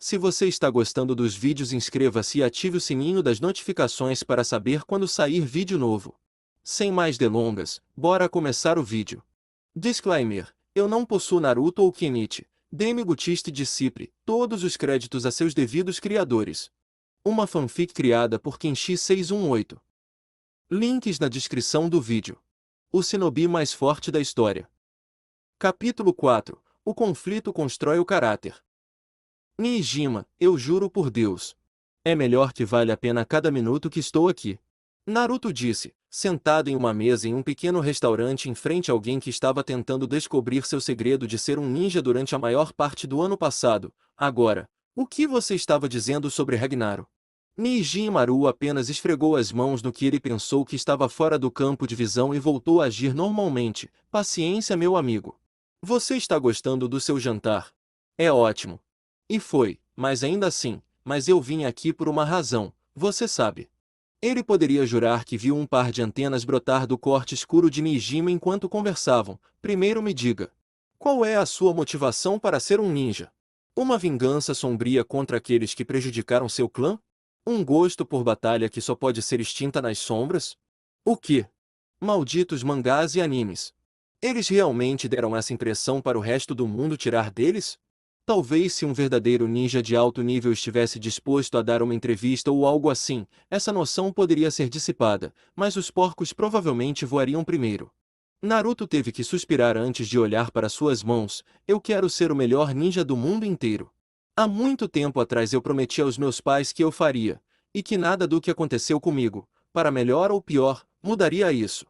Se você está gostando dos vídeos, inscreva-se e ative o sininho das notificações para saber quando sair vídeo novo. Sem mais delongas, bora começar o vídeo. Disclaimer: eu não possuo Naruto ou Kenichi, Demi Gutiste Disciple, todos os créditos a seus devidos criadores. Uma fanfic criada por Kenshi618. Links na descrição do vídeo. O shinobi mais forte da história. Capítulo 4. O conflito constrói o caráter. Nijima, eu juro por Deus. É melhor que vale a pena cada minuto que estou aqui. Naruto disse, sentado em uma mesa em um pequeno restaurante em frente a alguém que estava tentando descobrir seu segredo de ser um ninja durante a maior parte do ano passado. Agora, o que você estava dizendo sobre Ragnaros? Nijimaru apenas esfregou as mãos no que ele pensou que estava fora do campo de visão e voltou a agir normalmente. Paciência, meu amigo. Você está gostando do seu jantar? É ótimo. E foi, mas ainda assim, mas eu vim aqui por uma razão, você sabe. Ele poderia jurar que viu um par de antenas brotar do corte escuro de Nijima enquanto conversavam. Primeiro me diga. Qual é a sua motivação para ser um ninja? Uma vingança sombria contra aqueles que prejudicaram seu clã? Um gosto por batalha que só pode ser extinta nas sombras? O quê? Malditos mangás e animes. Eles realmente deram essa impressão para o resto do mundo tirar deles? Talvez se um verdadeiro ninja de alto nível estivesse disposto a dar uma entrevista ou algo assim, essa noção poderia ser dissipada, mas os porcos provavelmente voariam primeiro. Naruto teve que suspirar antes de olhar para suas mãos. Eu quero ser o melhor ninja do mundo inteiro. Há muito tempo atrás eu prometi aos meus pais que eu faria, e que nada do que aconteceu comigo, para melhor ou pior, mudaria isso.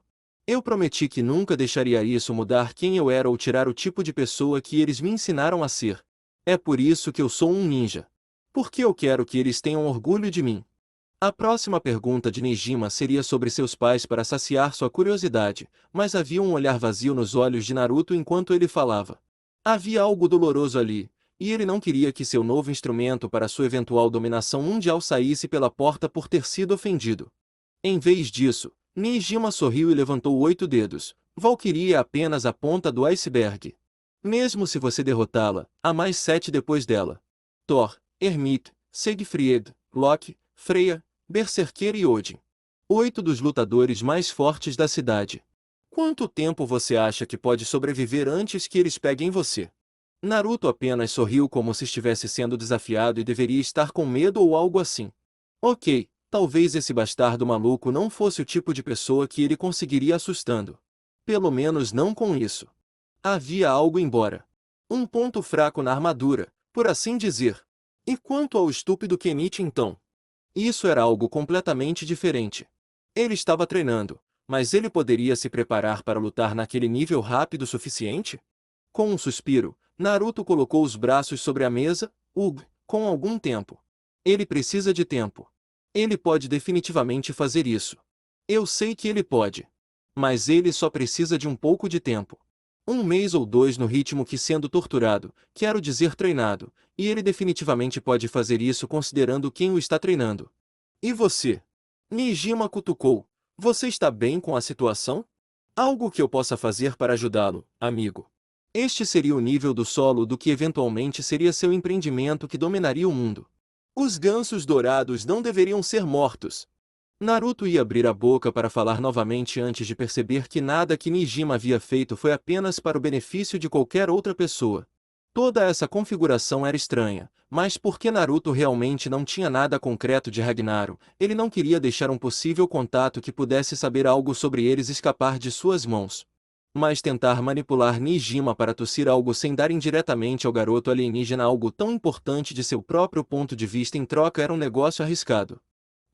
Eu prometi que nunca deixaria isso mudar quem eu era ou tirar o tipo de pessoa que eles me ensinaram a ser. É por isso que eu sou um ninja. Porque eu quero que eles tenham orgulho de mim. A próxima pergunta de Nijima seria sobre seus pais para saciar sua curiosidade, mas havia um olhar vazio nos olhos de Naruto enquanto ele falava. Havia algo doloroso ali, e ele não queria que seu novo instrumento para sua eventual dominação mundial saísse pela porta por ter sido ofendido. Em vez disso, Nijima sorriu e levantou 8 dedos. Valkyrie é apenas a ponta do iceberg. Mesmo se você derrotá-la, há mais 7 depois dela. Thor, Hermit, Siegfried, Loki, Freya, Berserker e Odin. 8 dos lutadores mais fortes da cidade. Quanto tempo você acha que pode sobreviver antes que eles peguem você? Naruto apenas sorriu como se estivesse sendo desafiado e deveria estar com medo ou algo assim. Ok, talvez esse bastardo maluco não fosse o tipo de pessoa que ele conseguiria assustando. Pelo menos não com isso. Havia algo embora. Um ponto fraco na armadura, por assim dizer. E quanto ao estúpido Kenichi então? Isso era algo completamente diferente. Ele estava treinando, mas ele poderia se preparar para lutar naquele nível rápido o suficiente? Com um suspiro, Naruto colocou os braços sobre a mesa. Com algum tempo. Ele precisa de tempo. Ele pode definitivamente fazer isso. Eu sei que ele pode. Mas ele só precisa de um pouco de tempo. 1 mês ou 2 no ritmo que sendo torturado, quero dizer treinado, e ele definitivamente pode fazer isso considerando quem o está treinando. E você? Nijima cutucou. Você está bem com a situação? Algo que eu possa fazer para ajudá-lo, amigo. Este seria o nível do solo do que eventualmente seria seu empreendimento que dominaria o mundo. Os gansos dourados não deveriam ser mortos. Naruto ia abrir a boca para falar novamente antes de perceber que nada que Nijima havia feito foi apenas para o benefício de qualquer outra pessoa. Toda essa configuração era estranha, mas porque Naruto realmente não tinha nada concreto de Ragnaros, ele não queria deixar um possível contato que pudesse saber algo sobre eles escapar de suas mãos. Mas tentar manipular Nijima para tossir algo sem dar indiretamente ao garoto alienígena algo tão importante de seu próprio ponto de vista em troca era um negócio arriscado.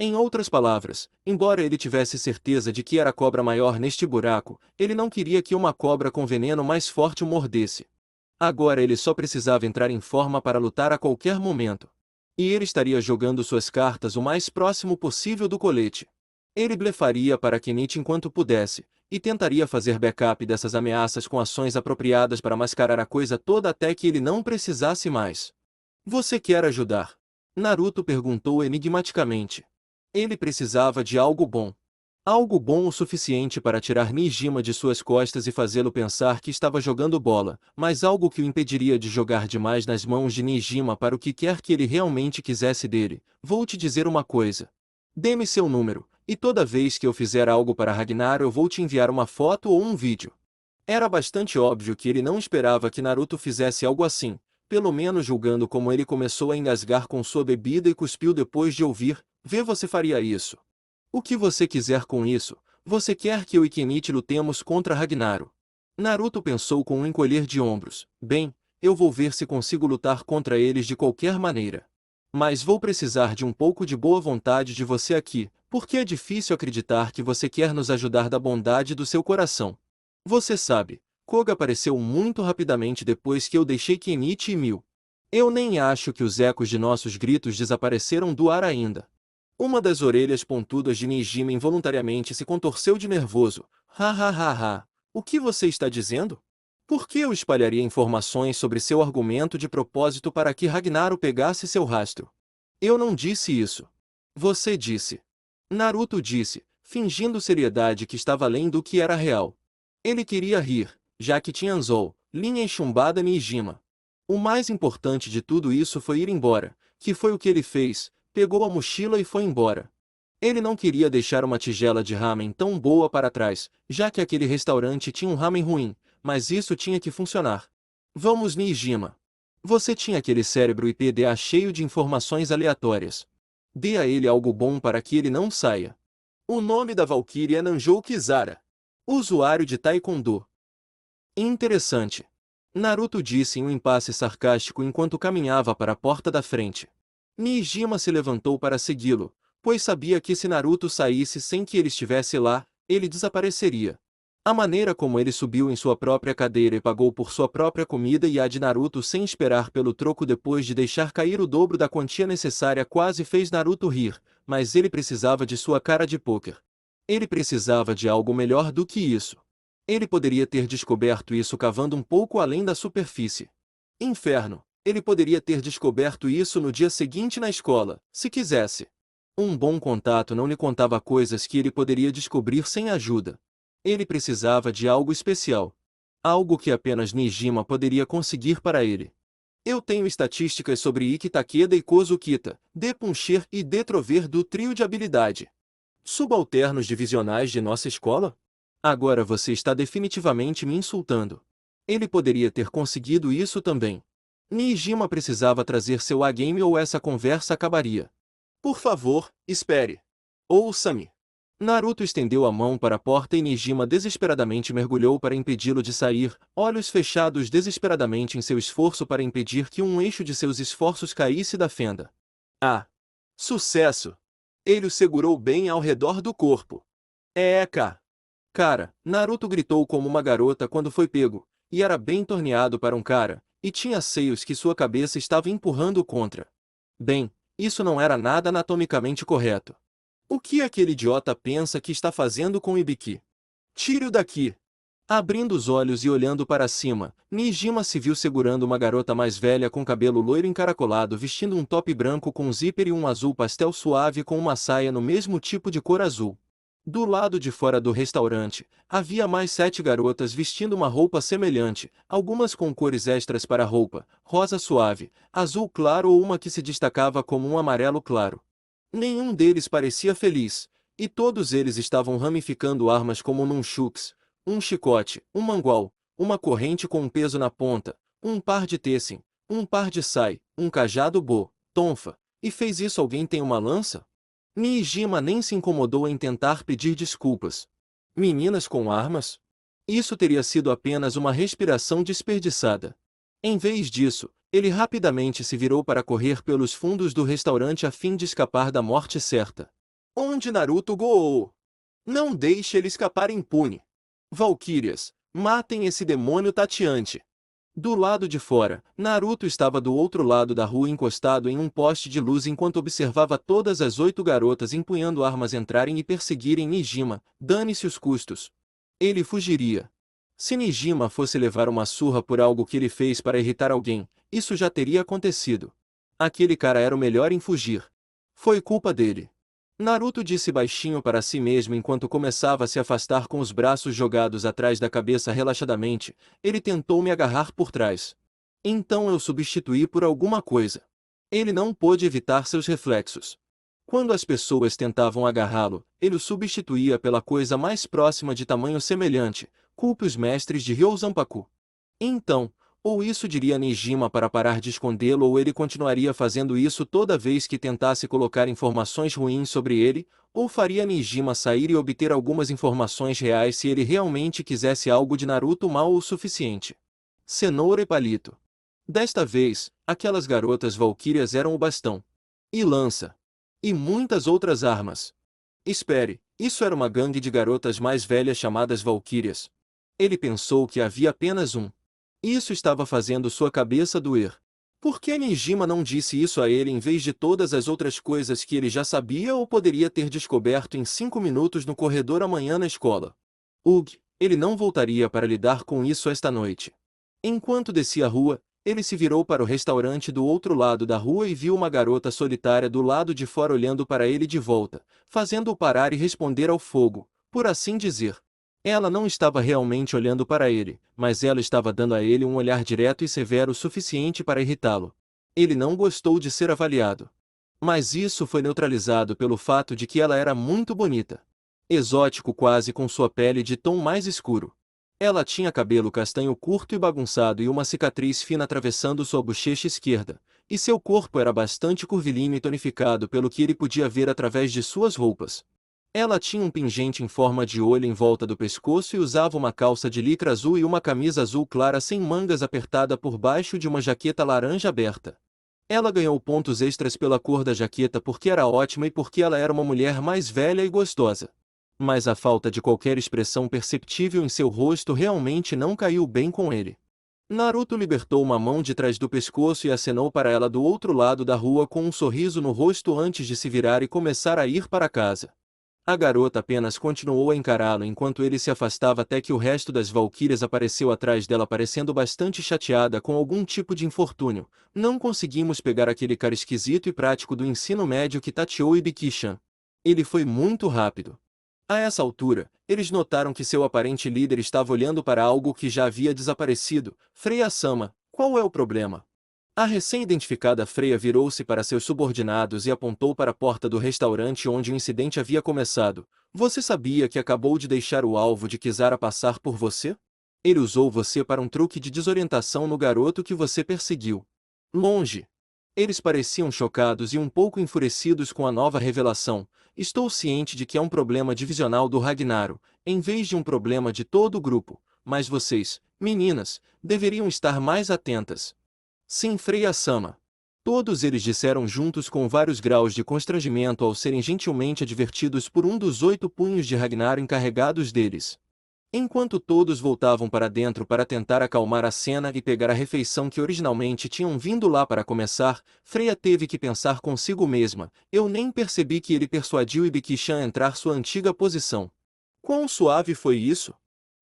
Em outras palavras, embora ele tivesse certeza de que era a cobra maior neste buraco, ele não queria que uma cobra com veneno mais forte o mordesse. Agora ele só precisava entrar em forma para lutar a qualquer momento. E ele estaria jogando suas cartas o mais próximo possível do colete. Ele blefaria para Kenichi enquanto pudesse, e tentaria fazer backup dessas ameaças com ações apropriadas para mascarar a coisa toda até que ele não precisasse mais. Você quer ajudar? Naruto perguntou enigmaticamente. Ele precisava de algo bom. Algo bom o suficiente para tirar Nijima de suas costas e fazê-lo pensar que estava jogando bola, mas algo que o impediria de jogar demais nas mãos de Nijima para o que quer que ele realmente quisesse dele. Vou te dizer uma coisa. Dê-me seu número, e toda vez que eu fizer algo para Ragnar eu vou te enviar uma foto ou um vídeo. Era bastante óbvio que ele não esperava que Naruto fizesse algo assim, pelo menos julgando como ele começou a engasgar com sua bebida e cuspiu depois de ouvir, vê você faria isso. O que você quiser com isso, você quer que eu e Kenichi lutemos contra Ragnaros. Naruto pensou com um encolher de ombros, bem, eu vou ver se consigo lutar contra eles de qualquer maneira. Mas vou precisar de um pouco de boa vontade de você aqui, porque é difícil acreditar que você quer nos ajudar da bondade do seu coração. Você sabe, Koga apareceu muito rapidamente depois que eu deixei Kenichi e Mil. Eu nem acho que os ecos de nossos gritos desapareceram do ar ainda. Uma das orelhas pontudas de Nijima involuntariamente se contorceu de nervoso. Ha ha ha ha. O que você está dizendo? Por que eu espalharia informações sobre seu argumento de propósito para que Ragnaros pegasse seu rastro? Eu não disse isso. Você disse. Naruto disse, fingindo seriedade que estava além do que era real. Ele queria rir, já que tinha Anzou, linha enchumbada Nijima. O mais importante de tudo isso foi ir embora, que foi o que ele fez. Pegou a mochila e foi embora. Ele não queria deixar uma tigela de ramen tão boa para trás, já que aquele restaurante tinha um ramen ruim, mas isso tinha que funcionar. Vamos, Nijima. Você tinha aquele cérebro e PDA cheio de informações aleatórias. Dê a ele algo bom para que ele não saia. O nome da Valkyria é Nanjou Kizara, usuário de Taekwondo. Interessante. Naruto disse em um impasse sarcástico enquanto caminhava para a porta da frente. Nijima se levantou para segui-lo, pois sabia que se Naruto saísse sem que ele estivesse lá, ele desapareceria. A maneira como ele subiu em sua própria cadeira e pagou por sua própria comida e a de Naruto sem esperar pelo troco depois de deixar cair o dobro da quantia necessária quase fez Naruto rir, mas ele precisava de sua cara de pôquer. Ele precisava de algo melhor do que isso. Ele poderia ter descoberto isso cavando um pouco além da superfície. Inferno! Ele poderia ter descoberto isso no dia seguinte na escola, se quisesse. Um bom contato não lhe contava coisas que ele poderia descobrir sem ajuda. Ele precisava de algo especial. Algo que apenas Nijima poderia conseguir para ele. Eu tenho estatísticas sobre Ikki Takeda e Kozo Kita, D. Puncher e D. Trover do trio de habilidade. Subalternos divisionais de nossa escola? Agora você está definitivamente me insultando. Ele poderia ter conseguido isso também. Nijima precisava trazer seu A-game ou essa conversa acabaria. Por favor, espere. Ouça-me. Naruto estendeu a mão para a porta e Nijima desesperadamente mergulhou para impedi-lo de sair, olhos fechados desesperadamente em seu esforço para impedir que um eixo de seus esforços caísse da fenda. Ah! Sucesso! Ele o segurou bem ao redor do corpo. Eca! Cara, Naruto gritou como uma garota quando foi pego, e era bem torneado para um cara, e tinha seios que sua cabeça estava empurrando contra. Bem, isso não era nada anatomicamente correto. O que aquele idiota pensa que está fazendo com Ibiki? Tire-o daqui! Abrindo os olhos e olhando para cima, Nijima se viu segurando uma garota mais velha com cabelo loiro encaracolado vestindo um top branco com um zíper e um azul pastel suave com uma saia no mesmo tipo de cor azul. Do lado de fora do restaurante, havia mais 7 garotas vestindo uma roupa semelhante, algumas com cores extras para a roupa, rosa suave, azul claro ou uma que se destacava como um amarelo claro. Nenhum deles parecia feliz, e todos eles estavam ramificando armas como nunchuks, um chicote, um mangual, uma corrente com um peso na ponta, um par de tessem, um par de sai, um cajado bo, tonfa, e fez isso alguém tem uma lança? Nijima nem se incomodou em tentar pedir desculpas. Meninas com armas? Isso teria sido apenas uma respiração desperdiçada. Em vez disso, ele rapidamente se virou para correr pelos fundos do restaurante a fim de escapar da morte certa. Onde Naruto Goou? Não deixe ele escapar impune. Valquírias, matem esse demônio tateante. Do lado de fora, Naruto estava do outro lado da rua encostado em um poste de luz enquanto observava todas as 8 garotas empunhando armas entrarem e perseguirem Nijima, dane-se os custos. Ele fugiria. Se Nijima fosse levar uma surra por algo que ele fez para irritar alguém, isso já teria acontecido. Aquele cara era o melhor em fugir. Foi culpa dele. Naruto disse baixinho para si mesmo enquanto começava a se afastar com os braços jogados atrás da cabeça relaxadamente. Ele tentou me agarrar por trás. Então eu substituí por alguma coisa. Ele não pôde evitar seus reflexos. Quando as pessoas tentavam agarrá-lo, ele o substituía pela coisa mais próxima de tamanho semelhante. Culpe os mestres de Ryōzanpaku. Então, ou isso diria Nijima para parar de escondê-lo, ou ele continuaria fazendo isso toda vez que tentasse colocar informações ruins sobre ele, ou faria Nijima sair e obter algumas informações reais se ele realmente quisesse algo de Naruto mal o suficiente. Cenoura e palito. Desta vez, aquelas garotas valquírias eram o bastão. E lança. E muitas outras armas. Espere, isso era uma gangue de garotas mais velhas chamadas valquírias. Ele pensou que havia apenas um. Isso estava fazendo sua cabeça doer. Por que Nijima não disse isso a ele em vez de todas as outras coisas que ele já sabia ou poderia ter descoberto em 5 minutos no corredor amanhã na escola? Ele não voltaria para lidar com isso esta noite. Enquanto descia a rua, ele se virou para o restaurante do outro lado da rua e viu uma garota solitária do lado de fora olhando para ele de volta, fazendo-o parar e responder ao fogo, por assim dizer. Ela não estava realmente olhando para ele, mas ela estava dando a ele um olhar direto e severo o suficiente para irritá-lo. Ele não gostou de ser avaliado. Mas isso foi neutralizado pelo fato de que ela era muito bonita. Exótico quase com sua pele de tom mais escuro. Ela tinha cabelo castanho curto e bagunçado e uma cicatriz fina atravessando sua bochecha esquerda, e seu corpo era bastante curvilíneo e tonificado pelo que ele podia ver através de suas roupas. Ela tinha um pingente em forma de olho em volta do pescoço e usava uma calça de licra azul e uma camisa azul clara sem mangas apertada por baixo de uma jaqueta laranja aberta. Ela ganhou pontos extras pela cor da jaqueta porque era ótima e porque ela era uma mulher mais velha e gostosa. Mas a falta de qualquer expressão perceptível em seu rosto realmente não caiu bem com ele. Naruto libertou uma mão de trás do pescoço e acenou para ela do outro lado da rua com um sorriso no rosto antes de se virar e começar a ir para casa. A garota apenas continuou a encará-lo enquanto ele se afastava até que o resto das valquírias apareceu atrás dela parecendo bastante chateada com algum tipo de infortúnio. Não conseguimos pegar aquele cara esquisito e prático do ensino médio que tateou Ibiki-chan. Ele foi muito rápido. A essa altura, eles notaram que seu aparente líder estava olhando para algo que já havia desaparecido. Freya-sama, qual é o problema? A recém-identificada Freya virou-se para seus subordinados e apontou para a porta do restaurante onde o incidente havia começado. Você sabia que acabou de deixar o alvo de Kisara passar por você? Ele usou você para um truque de desorientação no garoto que você perseguiu. Longe. Eles pareciam chocados e um pouco enfurecidos com a nova revelação. Estou ciente de que é um problema divisional do Ragnaro, em vez de um problema de todo o grupo, mas vocês, meninas, deveriam estar mais atentas. Sim, Freya-sama. Todos eles disseram juntos com vários graus de constrangimento ao serem gentilmente advertidos por um dos 8 punhos de Ragnar encarregados deles. Enquanto todos voltavam para dentro para tentar acalmar a cena e pegar a refeição que originalmente tinham vindo lá para começar, Freya teve que pensar consigo mesma, eu nem percebi que ele persuadiu Ibiki-chan a entrar sua antiga posição. Quão suave foi isso?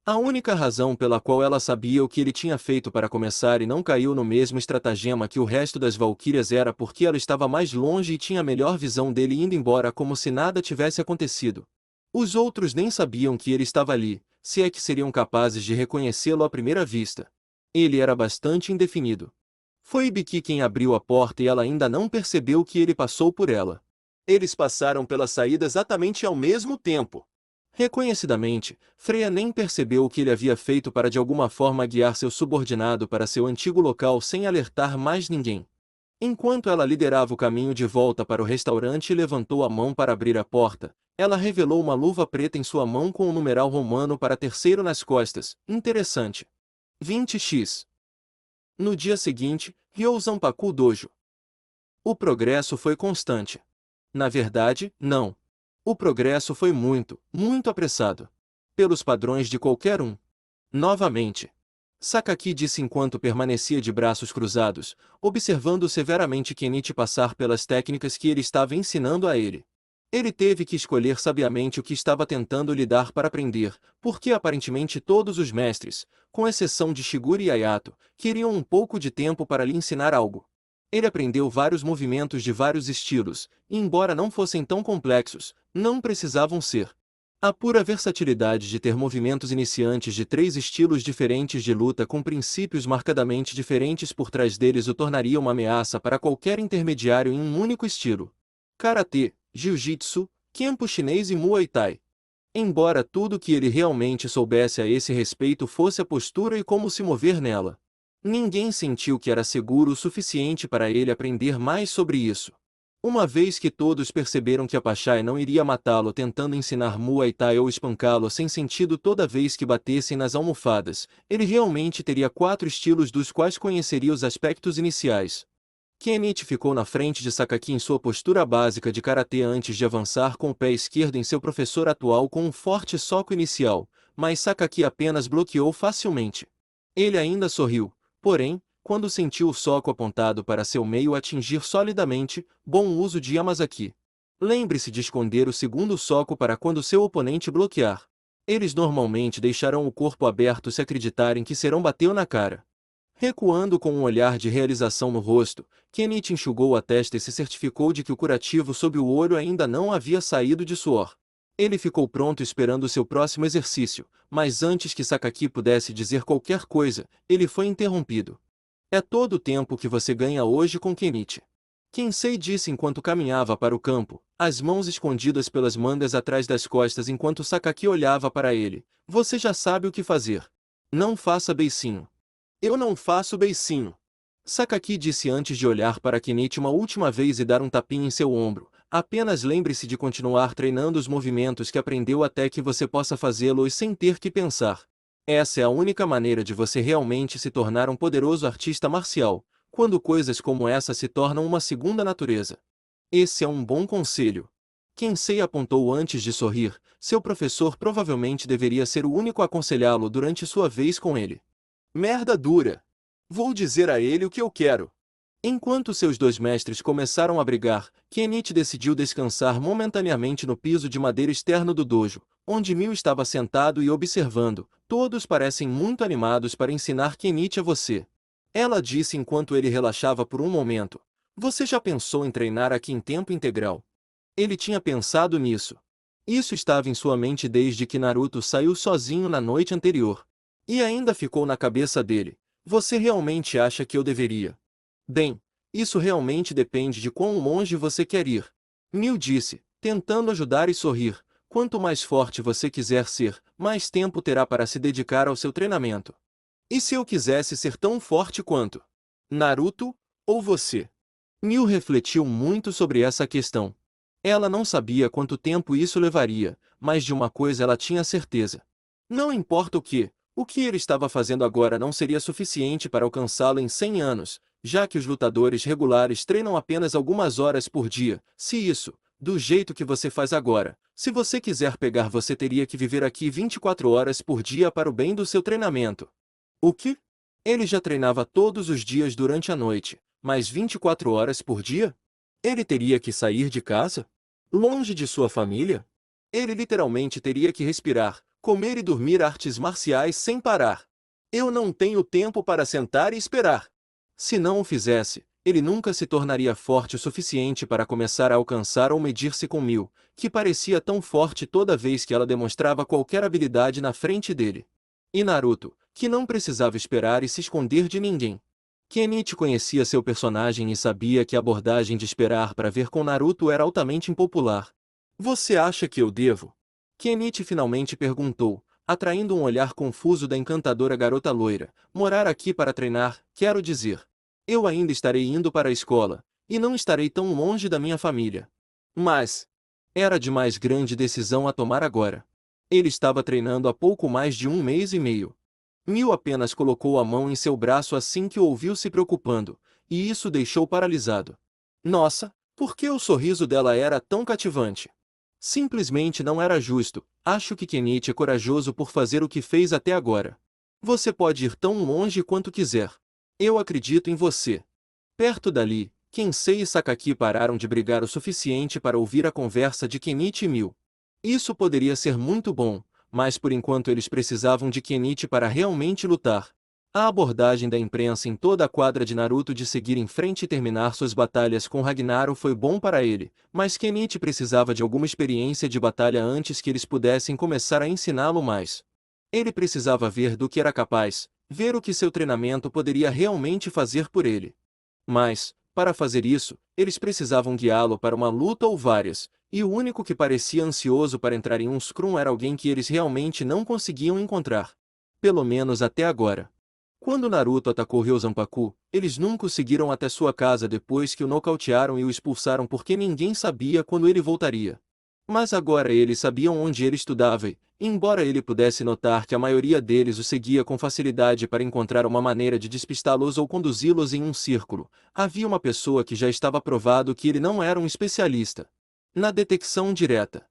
A única razão pela qual ela sabia o que ele tinha feito para começar e não caiu no mesmo estratagema que o resto das valquírias era porque ela estava mais longe e tinha a melhor visão dele indo embora como se nada tivesse acontecido. Os outros nem sabiam que ele estava ali, se é que seriam capazes de reconhecê-lo à primeira vista. Ele era bastante indefinido. Foi Ibiki quem abriu a porta e ela ainda não percebeu que ele passou por ela. Eles passaram pela saída exatamente ao mesmo tempo. Reconhecidamente, Freya nem percebeu o que ele havia feito para de alguma forma guiar seu subordinado para seu antigo local sem alertar mais ninguém. Enquanto ela liderava o caminho de volta para o restaurante e levantou a mão para abrir a porta, ela revelou uma luva preta em sua mão com um numeral romano para terceiro nas costas. Interessante. 20x. No dia seguinte, Ryōzanpaku Dojo. O progresso foi constante. Na verdade, não. O progresso foi muito, muito apressado. Pelos padrões de qualquer um. Novamente. Sakaki disse enquanto permanecia de braços cruzados, observando severamente Kenichi passar pelas técnicas que ele estava ensinando a ele. Ele teve que escolher sabiamente o que estava tentando lhe dar para aprender, porque aparentemente todos os mestres, com exceção de Shigure e Ayato, queriam um pouco de tempo para lhe ensinar algo. Ele aprendeu vários movimentos de vários estilos, e embora não fossem tão complexos, não precisavam ser. A pura versatilidade de ter movimentos iniciantes de 3 estilos diferentes de luta com princípios marcadamente diferentes por trás deles o tornaria uma ameaça para qualquer intermediário em um único estilo. Karatê, Jiu-Jitsu, Kempo chinês e Muay Thai. Embora tudo que ele realmente soubesse a esse respeito fosse a postura e como se mover nela. Ninguém sentiu que era seguro o suficiente para ele aprender mais sobre isso. Uma vez que todos perceberam que a Pachai não iria matá-lo tentando ensinar Muay Thai ou espancá-lo sem sentido toda vez que batessem nas almofadas, ele realmente teria 4 estilos dos quais conheceria os aspectos iniciais. Kenichi ficou na frente de Sakaki em sua postura básica de karatê antes de avançar com o pé esquerdo em seu professor atual com um forte soco inicial, mas Sakaki apenas bloqueou facilmente. Ele ainda sorriu, porém, quando sentiu o soco apontado para seu meio atingir solidamente, bom uso de Yamazaki. Lembre-se de esconder o segundo soco para quando seu oponente bloquear. Eles normalmente deixarão o corpo aberto se acreditarem que serão bateu na cara. Recuando com um olhar de realização no rosto, Kenichi enxugou a testa e se certificou de que o curativo sob o olho ainda não havia saído de suor. Ele ficou pronto esperando seu próximo exercício, mas antes que Sakaki pudesse dizer qualquer coisa, ele foi interrompido. É todo o tempo que você ganha hoje com Kenichi. Kensei disse enquanto caminhava para o campo, as mãos escondidas pelas mangas atrás das costas enquanto Sakaki olhava para ele. Você já sabe o que fazer. Não faça beicinho. Eu não faço beicinho. Sakaki disse antes de olhar para Kenichi uma última vez e dar um tapinha em seu ombro. Apenas lembre-se de continuar treinando os movimentos que aprendeu até que você possa fazê-los sem ter que pensar. Essa é a única maneira de você realmente se tornar um poderoso artista marcial, quando coisas como essa se tornam uma segunda natureza. Esse é um bom conselho. Kensei apontou antes de sorrir, seu professor provavelmente deveria ser o único a aconselhá-lo durante sua vez com ele. Merda dura. Vou dizer a ele o que eu quero. Enquanto seus 2 mestres começaram a brigar, Kenichi decidiu descansar momentaneamente no piso de madeira externo do dojo, onde Mil estava sentado e observando. Todos parecem muito animados para ensinar Kenichi a você. Ela disse enquanto ele relaxava por um momento. Você já pensou em treinar aqui em tempo integral? Ele tinha pensado nisso. Isso estava em sua mente desde que Naruto saiu sozinho na noite anterior. E ainda ficou na cabeça dele. Você realmente acha que eu deveria? Bem, isso realmente depende de quão longe você quer ir. Mil disse, tentando ajudar e sorrir. Quanto mais forte você quiser ser, mais tempo terá para se dedicar ao seu treinamento. E se eu quisesse ser tão forte quanto Naruto, ou você? Mil refletiu muito sobre essa questão. Ela não sabia quanto tempo isso levaria, mas de uma coisa ela tinha certeza. Não importa o que ele estava fazendo agora não seria suficiente para alcançá-lo em 100 anos, já que os lutadores regulares treinam apenas algumas horas por dia. Se isso, do jeito que você faz agora, se você quiser pegar, você teria que viver aqui 24 horas por dia para o bem do seu treinamento. O quê? Ele já treinava todos os dias durante a noite, mas 24 horas por dia? Ele teria que sair de casa? Longe de sua família? Ele literalmente teria que respirar, comer e dormir artes marciais sem parar. Eu não tenho tempo para sentar e esperar. Se não o fizesse, ele nunca se tornaria forte o suficiente para começar a alcançar ou medir-se com Mil, que parecia tão forte toda vez que ela demonstrava qualquer habilidade na frente dele. E Naruto, que não precisava esperar e se esconder de ninguém. Kenichi conhecia seu personagem e sabia que a abordagem de esperar para ver com Naruto era altamente impopular. Você acha que eu devo? Kenichi finalmente perguntou, atraindo um olhar confuso da encantadora garota loira. Morar aqui para treinar, quero dizer. Eu ainda estarei indo para a escola, e não estarei tão longe da minha família. Mas era de mais grande decisão a tomar agora. Ele estava treinando há pouco mais de 1 mês e meio. Mil apenas colocou a mão em seu braço assim que o ouviu se preocupando, e isso o deixou paralisado. Nossa, por que o sorriso dela era tão cativante? Simplesmente não era justo. Acho que Kenichi é corajoso por fazer o que fez até agora. Você pode ir tão longe quanto quiser. Eu acredito em você. Perto dali, Kensei e Sakaki pararam de brigar o suficiente para ouvir a conversa de Kenichi e Mil. Isso poderia ser muito bom, mas por enquanto eles precisavam de Kenichi para realmente lutar. A abordagem da imprensa em toda a quadra de Naruto de seguir em frente e terminar suas batalhas com Ragnaros foi bom para ele, mas Kenichi precisava de alguma experiência de batalha antes que eles pudessem começar a ensiná-lo mais. Ele precisava ver do que era capaz, ver o que seu treinamento poderia realmente fazer por ele. Mas, para fazer isso, eles precisavam guiá-lo para uma luta ou várias, e o único que parecia ansioso para entrar em um scrum era alguém que eles realmente não conseguiam encontrar. Pelo menos até agora. Quando Naruto atacou Ryozanpaku, eles nunca o seguiram até sua casa depois que o nocautearam e o expulsaram porque ninguém sabia quando ele voltaria. Mas agora eles sabiam onde ele estudava e, embora ele pudesse notar que a maioria deles o seguia com facilidade para encontrar uma maneira de despistá-los ou conduzi-los em um círculo, havia uma pessoa que já estava provado que ele não era um especialista na detecção direta.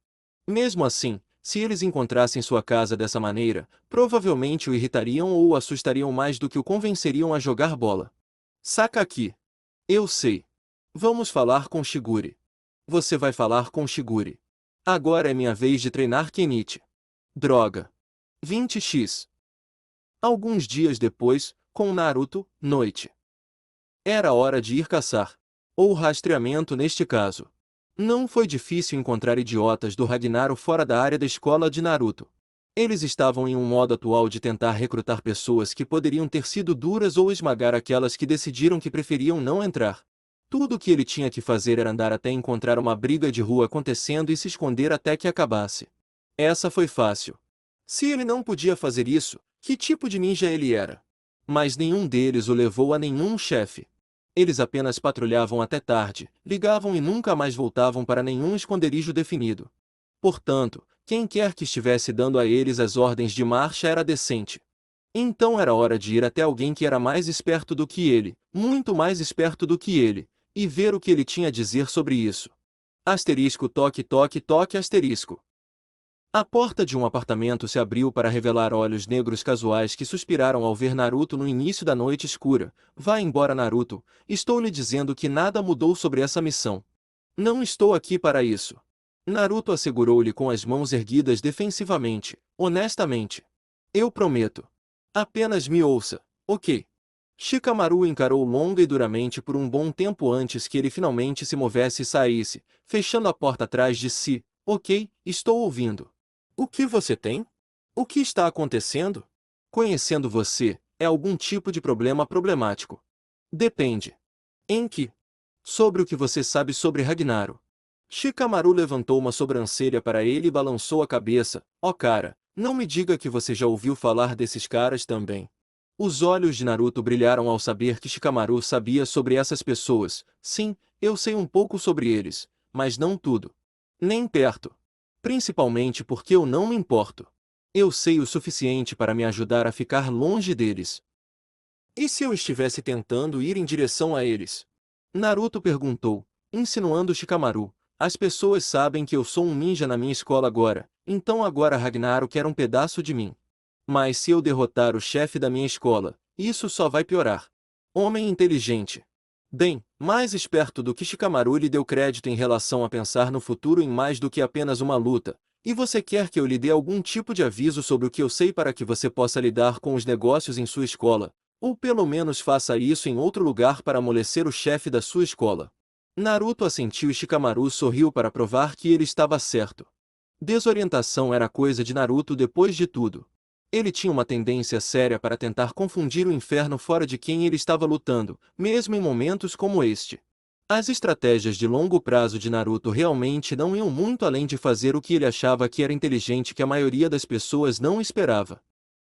Mesmo assim, se eles encontrassem sua casa dessa maneira, provavelmente o irritariam ou o assustariam mais do que o convenceriam a jogar bola. Saca aqui. Eu sei. Vamos falar com Shigure. Você vai falar com Shigure. Agora é minha vez de treinar Kenichi. Droga. 20x. Alguns dias depois, com Naruto, noite. Era hora de ir caçar. Ou rastreamento neste caso. Não foi difícil encontrar idiotas do Ragnaros fora da área da escola de Naruto. Eles estavam em um modo atual de tentar recrutar pessoas que poderiam ter sido duras ou esmagar aquelas que decidiram que preferiam não entrar. Tudo o que ele tinha que fazer era andar até encontrar uma briga de rua acontecendo e se esconder até que acabasse. Essa foi fácil. Se ele não podia fazer isso, que tipo de ninja ele era? Mas nenhum deles o levou a nenhum chefe. Eles apenas patrulhavam até tarde, ligavam e nunca mais voltavam para nenhum esconderijo definido. Portanto, quem quer que estivesse dando a eles as ordens de marcha era decente. Então era hora de ir até alguém que era mais esperto do que ele, muito mais esperto do que ele, e ver o que ele tinha a dizer sobre isso. Asterisco toque toque toque asterisco. A porta de um apartamento se abriu para revelar olhos negros casuais que suspiraram ao ver Naruto no início da noite escura. Vá embora, Naruto, estou lhe dizendo que nada mudou sobre essa missão. Não estou aqui para isso. Naruto assegurou-lhe com as mãos erguidas defensivamente, honestamente. Eu prometo. Apenas me ouça, ok? Shikamaru encarou longa e duramente por um bom tempo antes que ele finalmente se movesse e saísse, fechando a porta atrás de si. Ok, estou ouvindo. O que você tem? O que está acontecendo? Conhecendo você, é algum tipo de problema problemático. Depende. Em que? Sobre o que você sabe sobre Ragnaros. Shikamaru levantou uma sobrancelha para ele e balançou a cabeça. Ó cara, não me diga que você já ouviu falar desses caras também. Os olhos de Naruto brilharam ao saber que Shikamaru sabia sobre essas pessoas. Sim, eu sei um pouco sobre eles, mas não tudo. Nem perto. Principalmente porque eu não me importo. Eu sei o suficiente para me ajudar a ficar longe deles. E se eu estivesse tentando ir em direção a eles? Naruto perguntou, insinuando Shikamaru. As pessoas sabem que eu sou um ninja na minha escola agora, então agora Ragnaros quer um pedaço de mim. Mas se eu derrotar o chefe da minha escola, isso só vai piorar. Homem inteligente. Bem, mais esperto do que Shikamaru lhe deu crédito em relação a pensar no futuro em mais do que apenas uma luta. E você quer que eu lhe dê algum tipo de aviso sobre o que eu sei para que você possa lidar com os negócios em sua escola? Ou pelo menos faça isso em outro lugar para amolecer o chefe da sua escola? Naruto assentiu e Shikamaru sorriu para provar que ele estava certo. Desorientação era coisa de Naruto depois de tudo. Ele tinha uma tendência séria para tentar confundir o inferno fora de quem ele estava lutando, mesmo em momentos como este. As estratégias de longo prazo de Naruto realmente não iam muito além de fazer o que ele achava que era inteligente que a maioria das pessoas não esperava.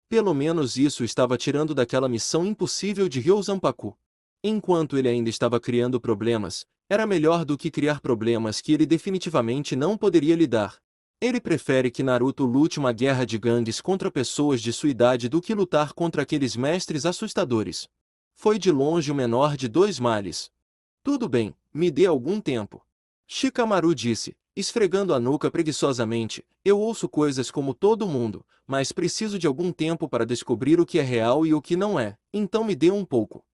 Pelo menos isso estava tirando daquela missão impossível de Ryozanpaku. Enquanto ele ainda estava criando problemas, era melhor do que criar problemas que ele definitivamente não poderia lidar. Ele prefere que Naruto lute uma guerra de gangues contra pessoas de sua idade do que lutar contra aqueles mestres assustadores. Foi de longe o menor de dois males. Tudo bem, me dê algum tempo. Shikamaru disse, esfregando a nuca preguiçosamente. Eu ouço coisas como todo mundo, mas preciso de algum tempo para descobrir o que é real e o que não é, então me dê um pouco.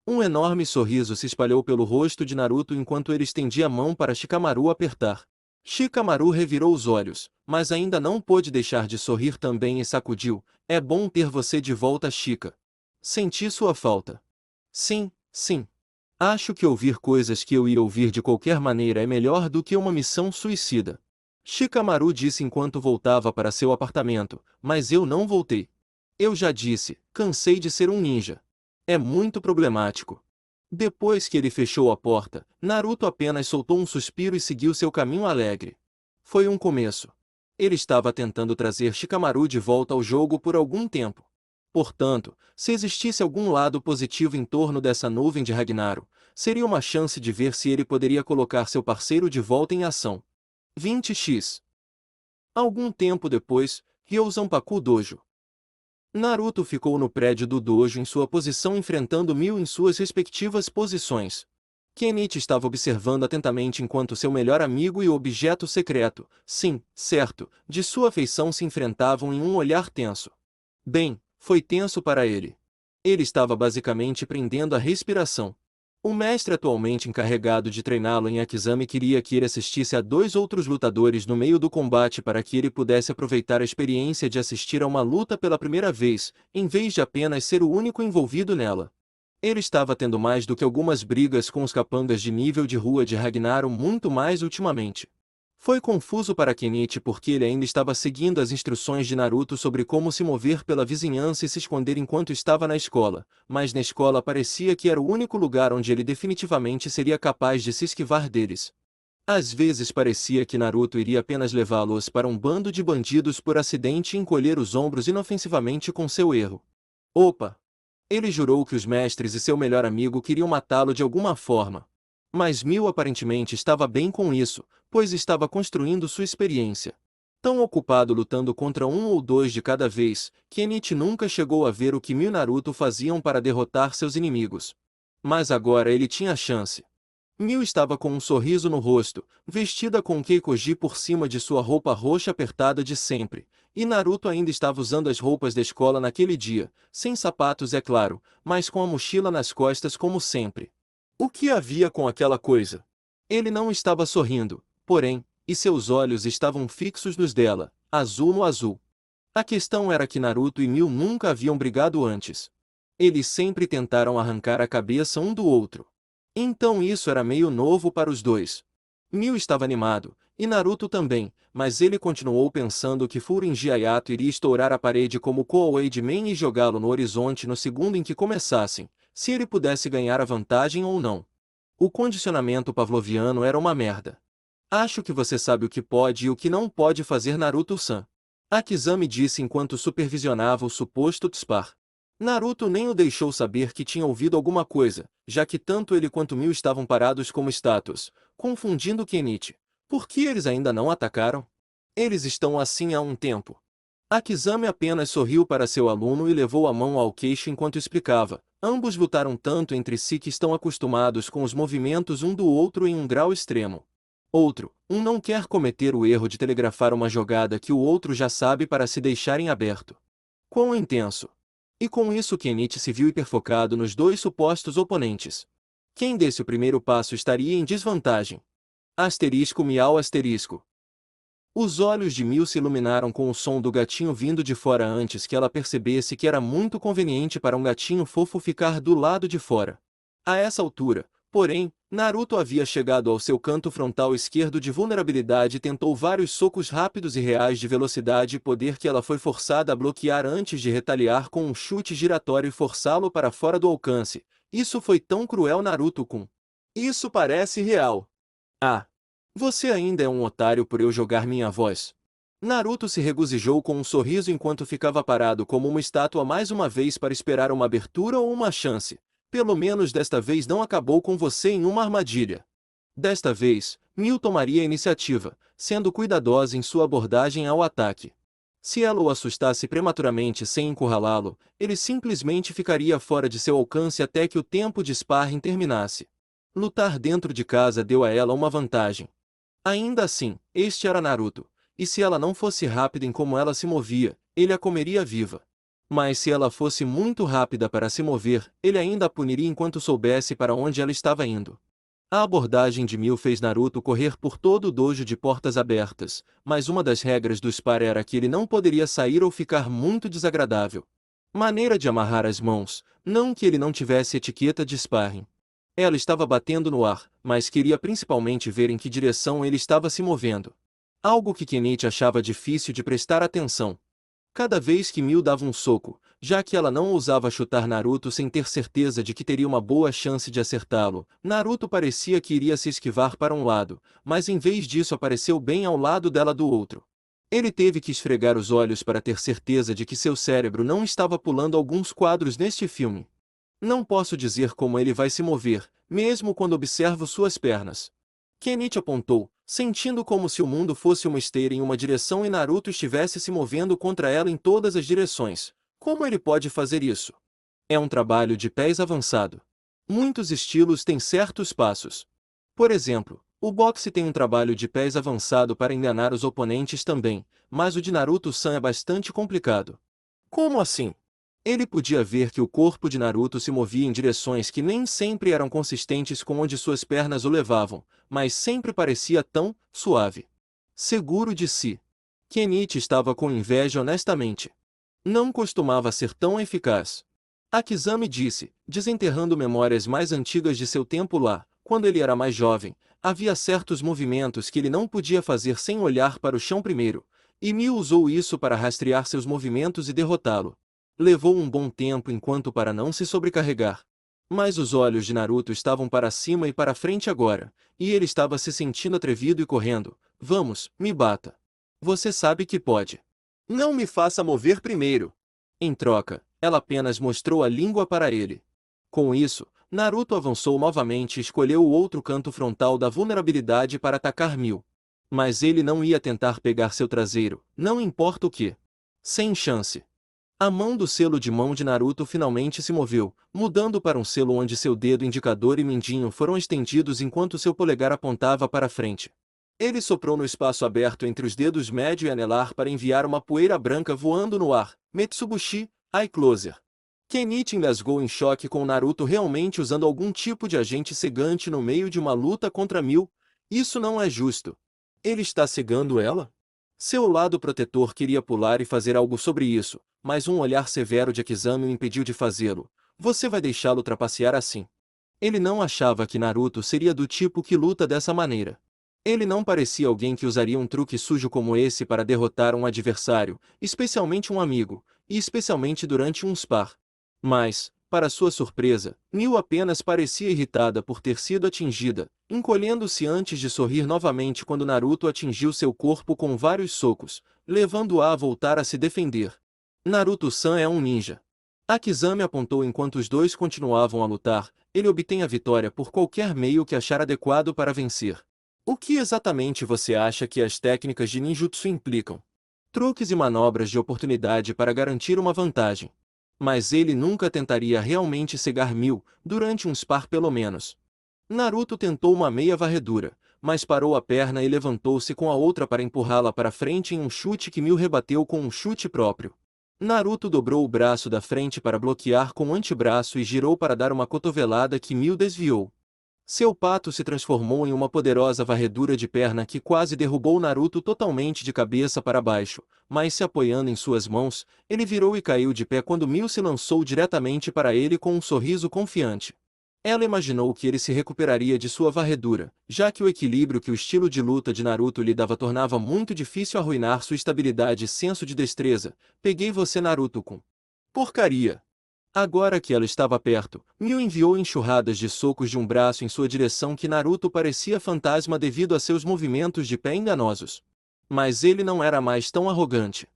Um enorme sorriso se espalhou pelo rosto de Naruto enquanto ele estendia a mão para Shikamaru apertar. Shikamaru revirou os olhos, mas ainda não pôde deixar de sorrir também e sacudiu. É bom ter você de volta, Shika. Senti sua falta. Sim, sim. Acho que ouvir coisas que eu ia ouvir de qualquer maneira é melhor do que uma missão suicida. Shikamaru disse enquanto voltava para seu apartamento, mas eu não voltei. Eu já disse, cansei de ser um ninja. É muito problemático. Depois que ele fechou a porta, Naruto apenas soltou um suspiro e seguiu seu caminho alegre. Foi um começo. Ele estava tentando trazer Shikamaru de volta ao jogo por algum tempo. Portanto, se existisse algum lado positivo em torno dessa nuvem de Ragnaros, seria uma chance de ver se ele poderia colocar seu parceiro de volta em ação. 20x. Algum tempo depois, Ryōzanpaku Dojo. Naruto ficou no prédio do dojo em sua posição enfrentando Mil em suas respectivas posições. Kenichi estava observando atentamente enquanto seu melhor amigo e o objeto secreto, sim, certo, de sua afeição se enfrentavam em um olhar tenso. Bem, foi tenso para ele. Ele estava basicamente prendendo a respiração. O mestre atualmente encarregado de treiná-lo em Akizami queria que ele assistisse a 2 outros lutadores no meio do combate para que ele pudesse aproveitar a experiência de assistir a uma luta pela primeira vez, em vez de apenas ser o único envolvido nela. Ele estava tendo mais do que algumas brigas com os capangas de nível de rua de Ragnaros muito mais ultimamente. Foi confuso para Kenichi porque ele ainda estava seguindo as instruções de Naruto sobre como se mover pela vizinhança e se esconder enquanto estava na escola, mas na escola parecia que era o único lugar onde ele definitivamente seria capaz de se esquivar deles. Às vezes parecia que Naruto iria apenas levá-los para um bando de bandidos por acidente e encolher os ombros inofensivamente com seu erro. Opa! Ele jurou que os mestres e seu melhor amigo queriam matá-lo de alguma forma. Mas Mil aparentemente estava bem com isso, pois estava construindo sua experiência. Tão ocupado lutando contra 1 ou 2 de cada vez, Kenichi nunca chegou a ver o que Mil e Naruto faziam para derrotar seus inimigos. Mas agora ele tinha a chance. Mil estava com um sorriso no rosto, vestida com Keikoji por cima de sua roupa roxa apertada de sempre, e Naruto ainda estava usando as roupas da escola naquele dia, sem sapatos é claro, mas com a mochila nas costas como sempre. O que havia com aquela coisa? Ele não estava sorrindo, porém, e seus olhos estavam fixos nos dela, azul no azul. A questão era que Naruto e Mil nunca haviam brigado antes. Eles sempre tentaram arrancar a cabeça um do outro. Então isso era meio novo para os dois. Mil estava animado, e Naruto também, mas ele continuou pensando que Furinji Hayato iria estourar a parede como Koei Man e jogá-lo no horizonte no segundo em que começassem, se ele pudesse ganhar a vantagem ou não. O condicionamento pavloviano era uma merda. Acho que você sabe o que pode e o que não pode fazer Naruto-san. Akizami disse enquanto supervisionava o suposto Tspar. Naruto nem o deixou saber que tinha ouvido alguma coisa, já que tanto ele quanto Mil estavam parados como estátuas, confundindo Kenichi. Por que eles ainda não atacaram? Eles estão assim há um tempo. Akizami apenas sorriu para seu aluno e levou a mão ao queixo enquanto explicava. Ambos lutaram tanto entre si que estão acostumados com os movimentos um do outro em um grau extremo. Um não quer cometer o erro de telegrafar uma jogada que o outro já sabe para se deixar em aberto. Quão intenso! E com isso Kenichi se viu hiperfocado nos 2 supostos oponentes. Quem desse o primeiro passo estaria em desvantagem? Asterisco miau asterisco. Os olhos de Mil se iluminaram com o som do gatinho vindo de fora antes que ela percebesse que era muito conveniente para um gatinho fofo ficar do lado de fora. A essa altura, porém, Naruto havia chegado ao seu canto frontal esquerdo de vulnerabilidade e tentou vários socos rápidos e reais de velocidade e poder que ela foi forçada a bloquear antes de retaliar com um chute giratório e forçá-lo para fora do alcance. Isso foi tão cruel Naruto-kun. Isso parece real. Ah! Você ainda é um otário por eu jogar minha voz. Naruto se regozijou com um sorriso enquanto ficava parado como uma estátua mais uma vez para esperar uma abertura ou uma chance. Pelo menos desta vez não acabou com você em uma armadilha. Desta vez, Mil tomaria a iniciativa, sendo cuidadosa em sua abordagem ao ataque. Se ela o assustasse prematuramente sem encurralá-lo, ele simplesmente ficaria fora de seu alcance até que o tempo de sparring terminasse. Lutar dentro de casa deu a ela uma vantagem. Ainda assim, este era Naruto, e se ela não fosse rápida em como ela se movia, ele a comeria viva. Mas se ela fosse muito rápida para se mover, ele ainda a puniria enquanto soubesse para onde ela estava indo. A abordagem de Mil fez Naruto correr por todo o dojo de portas abertas, mas uma das regras do Spar era que ele não poderia sair ou ficar muito desagradável. Maneira de amarrar as mãos, não que ele não tivesse etiqueta de sparring. Ela estava batendo no ar, mas queria principalmente ver em que direção ele estava se movendo. Algo que Kenichi achava difícil de prestar atenção. Cada vez que Miu dava um soco, já que ela não ousava chutar Naruto sem ter certeza de que teria uma boa chance de acertá-lo, Naruto parecia que iria se esquivar para um lado, mas em vez disso apareceu bem ao lado dela do outro. Ele teve que esfregar os olhos para ter certeza de que seu cérebro não estava pulando alguns quadros neste filme. Não posso dizer como ele vai se mover, mesmo quando observo suas pernas. Kenichi apontou, sentindo como se o mundo fosse uma esteira em uma direção e Naruto estivesse se movendo contra ela em todas as direções. Como ele pode fazer isso? É um trabalho de pés avançado. Muitos estilos têm certos passos. Por exemplo, o boxe tem um trabalho de pés avançado para enganar os oponentes também, mas o de Naruto-san é bastante complicado. Como assim? Ele podia ver que o corpo de Naruto se movia em direções que nem sempre eram consistentes com onde suas pernas o levavam, mas sempre parecia tão suave. Seguro de si. Kenichi estava com inveja honestamente. Não costumava ser tão eficaz. Akizami disse, desenterrando memórias mais antigas de seu tempo lá, quando ele era mais jovem, havia certos movimentos que ele não podia fazer sem olhar para o chão primeiro, e Miu usou isso para rastrear seus movimentos e derrotá-lo. Levou um bom tempo enquanto para não se sobrecarregar. Mas os olhos de Naruto estavam para cima e para frente agora, e ele estava se sentindo atrevido e correndo. Vamos, me bata. Você sabe que pode. Não me faça mover primeiro. Em troca, ela apenas mostrou a língua para ele. Com isso, Naruto avançou novamente e escolheu o outro canto frontal da vulnerabilidade para atacar Miu. Mas ele não ia tentar pegar seu traseiro, não importa o que. Sem chance. A mão do selo de mão de Naruto finalmente se moveu, mudando para um selo onde seu dedo indicador e mindinho foram estendidos enquanto seu polegar apontava para frente. Ele soprou no espaço aberto entre os dedos médio e anelar para enviar uma poeira branca voando no ar. Metsubushi, Eye Closer. Kenichi engasgou em choque com Naruto realmente usando algum tipo de agente cegante no meio de uma luta contra Miu. Isso não é justo. Ele está cegando ela? Seu lado protetor queria pular e fazer algo sobre isso, mas um olhar severo de Akizami o impediu de fazê-lo. Você vai deixá-lo trapacear assim? Ele não achava que Naruto seria do tipo que luta dessa maneira. Ele não parecia alguém que usaria um truque sujo como esse para derrotar um adversário, especialmente um amigo, e especialmente durante um spar. Mas, para sua surpresa, Miu apenas parecia irritada por ter sido atingida, encolhendo-se antes de sorrir novamente quando Naruto atingiu seu corpo com vários socos, levando-a a voltar a se defender. Naruto-san é um ninja. Akizami apontou enquanto os dois continuavam a lutar, ele obtém a vitória por qualquer meio que achar adequado para vencer. O que exatamente você acha que as técnicas de ninjutsu implicam? Truques e manobras de oportunidade para garantir uma vantagem. Mas ele nunca tentaria realmente cegar Miu, durante um spar pelo menos. Naruto tentou uma meia varredura, mas parou a perna e levantou-se com a outra para empurrá-la para frente em um chute que Miu rebateu com um chute próprio. Naruto dobrou o braço da frente para bloquear com o antebraço e girou para dar uma cotovelada que Miu desviou. Seu pato se transformou em uma poderosa varredura de perna que quase derrubou Naruto totalmente de cabeça para baixo, mas se apoiando em suas mãos, ele virou e caiu de pé quando Miu se lançou diretamente para ele com um sorriso confiante. Ela imaginou que ele se recuperaria de sua varredura, já que o equilíbrio que o estilo de luta de Naruto lhe dava tornava muito difícil arruinar sua estabilidade e senso de destreza. Peguei você, Naruto, com porcaria. Agora que ela estava perto, Miu enviou enxurradas de socos de um braço em sua direção que Naruto parecia fantasma devido a seus movimentos de pé enganosos. Mas ele não era mais tão arrogante.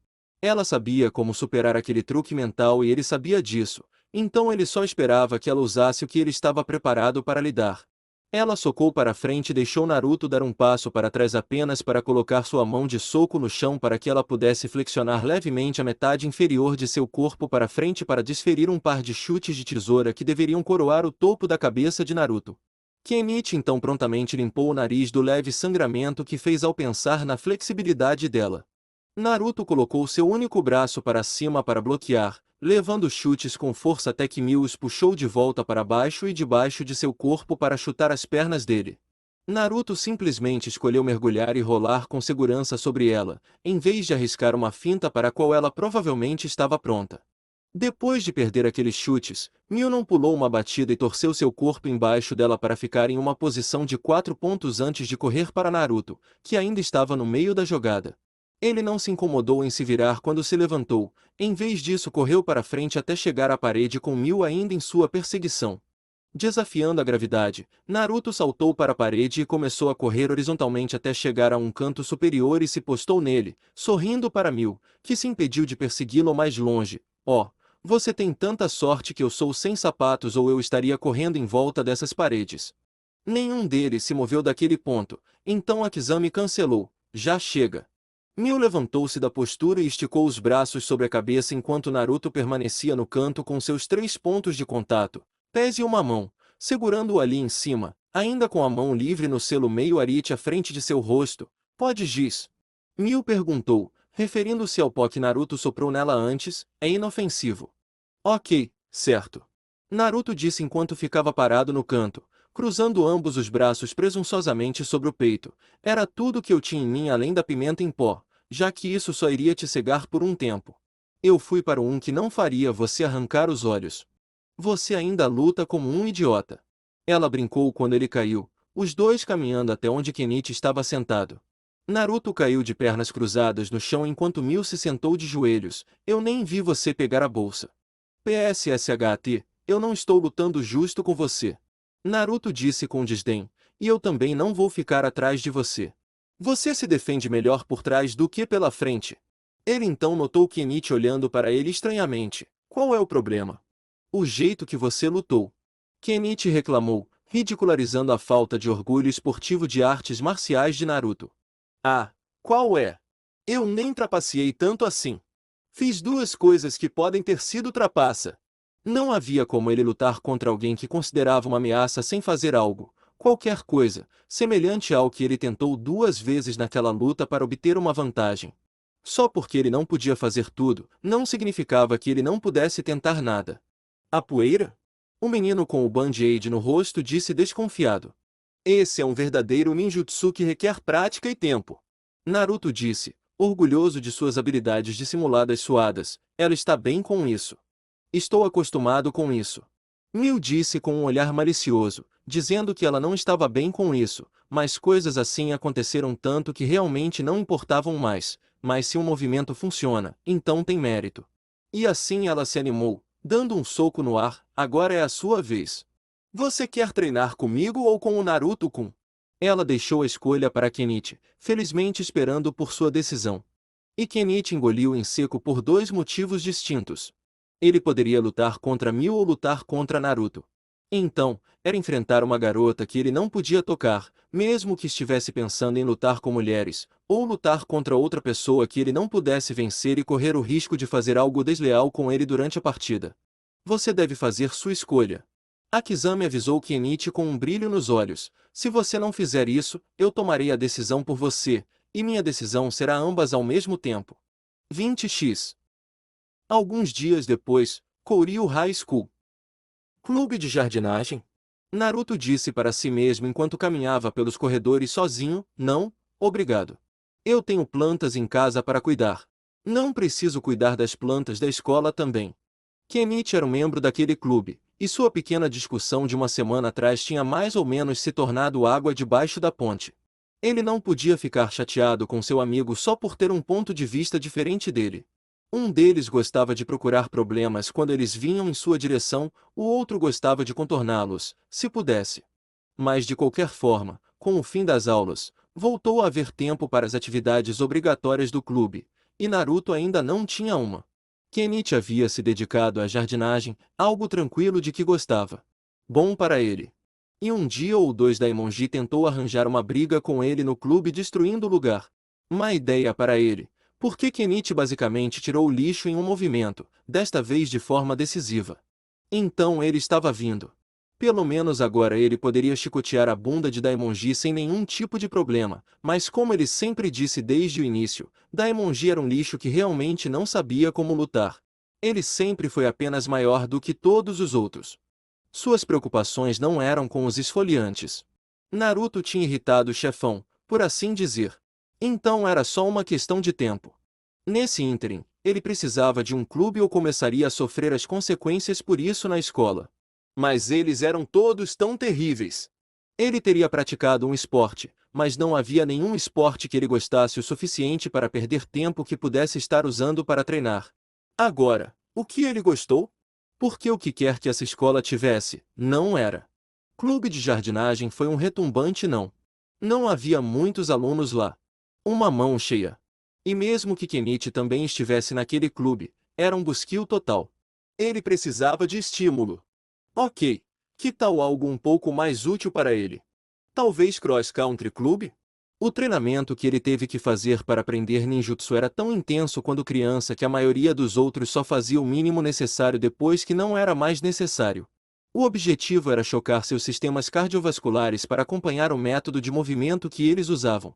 Ela sabia como superar aquele truque mental e ele sabia disso, então ele só esperava que ela usasse o que ele estava preparado para lidar. Ela socou para frente e deixou Naruto dar um passo para trás apenas para colocar sua mão de soco no chão para que ela pudesse flexionar levemente a metade inferior de seu corpo para frente para desferir um par de chutes de tesoura que deveriam coroar o topo da cabeça de Naruto. Kenichi então prontamente limpou o nariz do leve sangramento que fez ao pensar na flexibilidade dela. Naruto colocou seu único braço para cima para bloquear, levando chutes com força até que Miu os puxou de volta para baixo e debaixo de seu corpo para chutar as pernas dele. Naruto simplesmente escolheu mergulhar e rolar com segurança sobre ela, em vez de arriscar uma finta para a qual ela provavelmente estava pronta. Depois de perder aqueles chutes, Mil não pulou uma batida e torceu seu corpo embaixo dela para ficar em uma posição de 4 pontos antes de correr para Naruto, que ainda estava no meio da jogada. Ele não se incomodou em se virar quando se levantou, em vez disso correu para frente até chegar à parede com Mil ainda em sua perseguição. Desafiando a gravidade, Naruto saltou para a parede e começou a correr horizontalmente até chegar a um canto superior e se postou nele, sorrindo para Mil, que se impediu de persegui-lo mais longe. Oh, você tem tanta sorte que eu sou sem sapatos ou eu estaria correndo em volta dessas paredes. Nenhum deles se moveu daquele ponto, então Akizami cancelou. Já chega. Mil levantou-se da postura e esticou os braços sobre a cabeça enquanto Naruto permanecia no canto com seus 3 pontos de contato, pés e uma mão, segurando-o ali em cima, ainda com a mão livre no selo meio arite à frente de seu rosto. Pode giz? Mil perguntou, referindo-se ao pó que Naruto soprou nela antes, é inofensivo. Ok, certo. Naruto disse enquanto ficava parado no canto, cruzando ambos os braços presunçosamente sobre o peito. Era tudo que eu tinha em mim além da pimenta em pó, já que isso só iria te cegar por um tempo. Eu fui para um que não faria você arrancar os olhos. Você ainda luta como um idiota. Ela brincou quando ele caiu, os dois caminhando até onde Kenichi estava sentado. Naruto caiu de pernas cruzadas no chão enquanto Mil se sentou de joelhos. Eu nem vi você pegar a bolsa. PSSHT, eu não estou lutando justo com você. Naruto disse com desdém, e eu também não vou ficar atrás de você. Você se defende melhor por trás do que pela frente. Ele então notou Kenichi olhando para ele estranhamente. Qual é o problema? O jeito que você lutou. Kenichi reclamou, ridicularizando a falta de orgulho esportivo de artes marciais de Naruto. Ah, qual é? Eu nem trapaceei tanto assim. Fiz 2 coisas que podem ter sido trapaça. Não havia como ele lutar contra alguém que considerava uma ameaça sem fazer algo, qualquer coisa, semelhante ao que ele tentou 2 vezes naquela luta para obter uma vantagem. Só porque ele não podia fazer tudo, não significava que ele não pudesse tentar nada. A poeira? O menino com o band-aid no rosto disse desconfiado. Esse é um verdadeiro ninjutsu que requer prática e tempo. Naruto disse, orgulhoso de suas habilidades dissimuladas suadas. Ela está bem com isso. Estou acostumado com isso. Mil disse com um olhar malicioso, dizendo que ela não estava bem com isso, mas coisas assim aconteceram tanto que realmente não importavam mais. Mas se um movimento funciona, então tem mérito. E assim ela se animou, dando um soco no ar. Agora é a sua vez. Você quer treinar comigo ou com o Naruto-kun? Ela deixou a escolha para Kenichi, felizmente esperando por sua decisão. E Kenichi engoliu em seco por 2 motivos distintos. Ele poderia lutar contra Mil ou lutar contra Naruto. Então, era enfrentar uma garota que ele não podia tocar, mesmo que estivesse pensando em lutar com mulheres, ou lutar contra outra pessoa que ele não pudesse vencer e correr o risco de fazer algo desleal com ele durante a partida. Você deve fazer sua escolha. Akizami avisou Kenichi com um brilho nos olhos. Se você não fizer isso, eu tomarei a decisão por você, e minha decisão será ambas ao mesmo tempo. 20x. Alguns dias depois, Kouryu High School. Clube de jardinagem? Naruto disse para si mesmo enquanto caminhava pelos corredores sozinho, não, obrigado. Eu tenho plantas em casa para cuidar. Não preciso cuidar das plantas da escola também. Kenichi era um membro daquele clube, e sua pequena discussão de uma semana atrás tinha mais ou menos se tornado água debaixo da ponte. Ele não podia ficar chateado com seu amigo só por ter um ponto de vista diferente dele. Um deles gostava de procurar problemas quando eles vinham em sua direção, o outro gostava de contorná-los, se pudesse. Mas de qualquer forma, com o fim das aulas, voltou a haver tempo para as atividades obrigatórias do clube, e Naruto ainda não tinha uma. Kenichi havia se dedicado à jardinagem, algo tranquilo de que gostava. Bom para ele. E um dia ou 2 Daimonji tentou arranjar uma briga com ele no clube destruindo o lugar. Má ideia para ele, porque Kenichi basicamente tirou o lixo em um movimento, desta vez de forma decisiva. Então ele estava vindo. Pelo menos agora ele poderia chicotear a bunda de Daimonji sem nenhum tipo de problema, mas como ele sempre disse desde o início, Daimonji era um lixo que realmente não sabia como lutar. Ele sempre foi apenas maior do que todos os outros. Suas preocupações não eram com os esfoliantes. Naruto tinha irritado o chefão, por assim dizer. Então era só uma questão de tempo. Nesse ínterim, Ele precisava de um clube ou começaria a sofrer as consequências por isso na escola. Mas eles eram todos tão terríveis. Ele teria praticado um esporte, mas não havia nenhum esporte que ele gostasse o suficiente para perder tempo que pudesse estar usando para treinar. Agora, o que ele gostou? Porque o que quer que essa escola tivesse, não era. Clube de jardinagem foi um retumbante não. Não havia muitos alunos lá. Uma mão cheia. E mesmo que Kenichi também estivesse naquele clube, era um buskio total. Ele precisava de estímulo. Ok, que tal algo um pouco mais útil para ele? Talvez Cross Country Club? O treinamento que ele teve que fazer para aprender ninjutsu era tão intenso quando criança que a maioria dos outros só fazia o mínimo necessário depois que não era mais necessário. O objetivo era chocar seus sistemas cardiovasculares para acompanhar o método de movimento que eles usavam.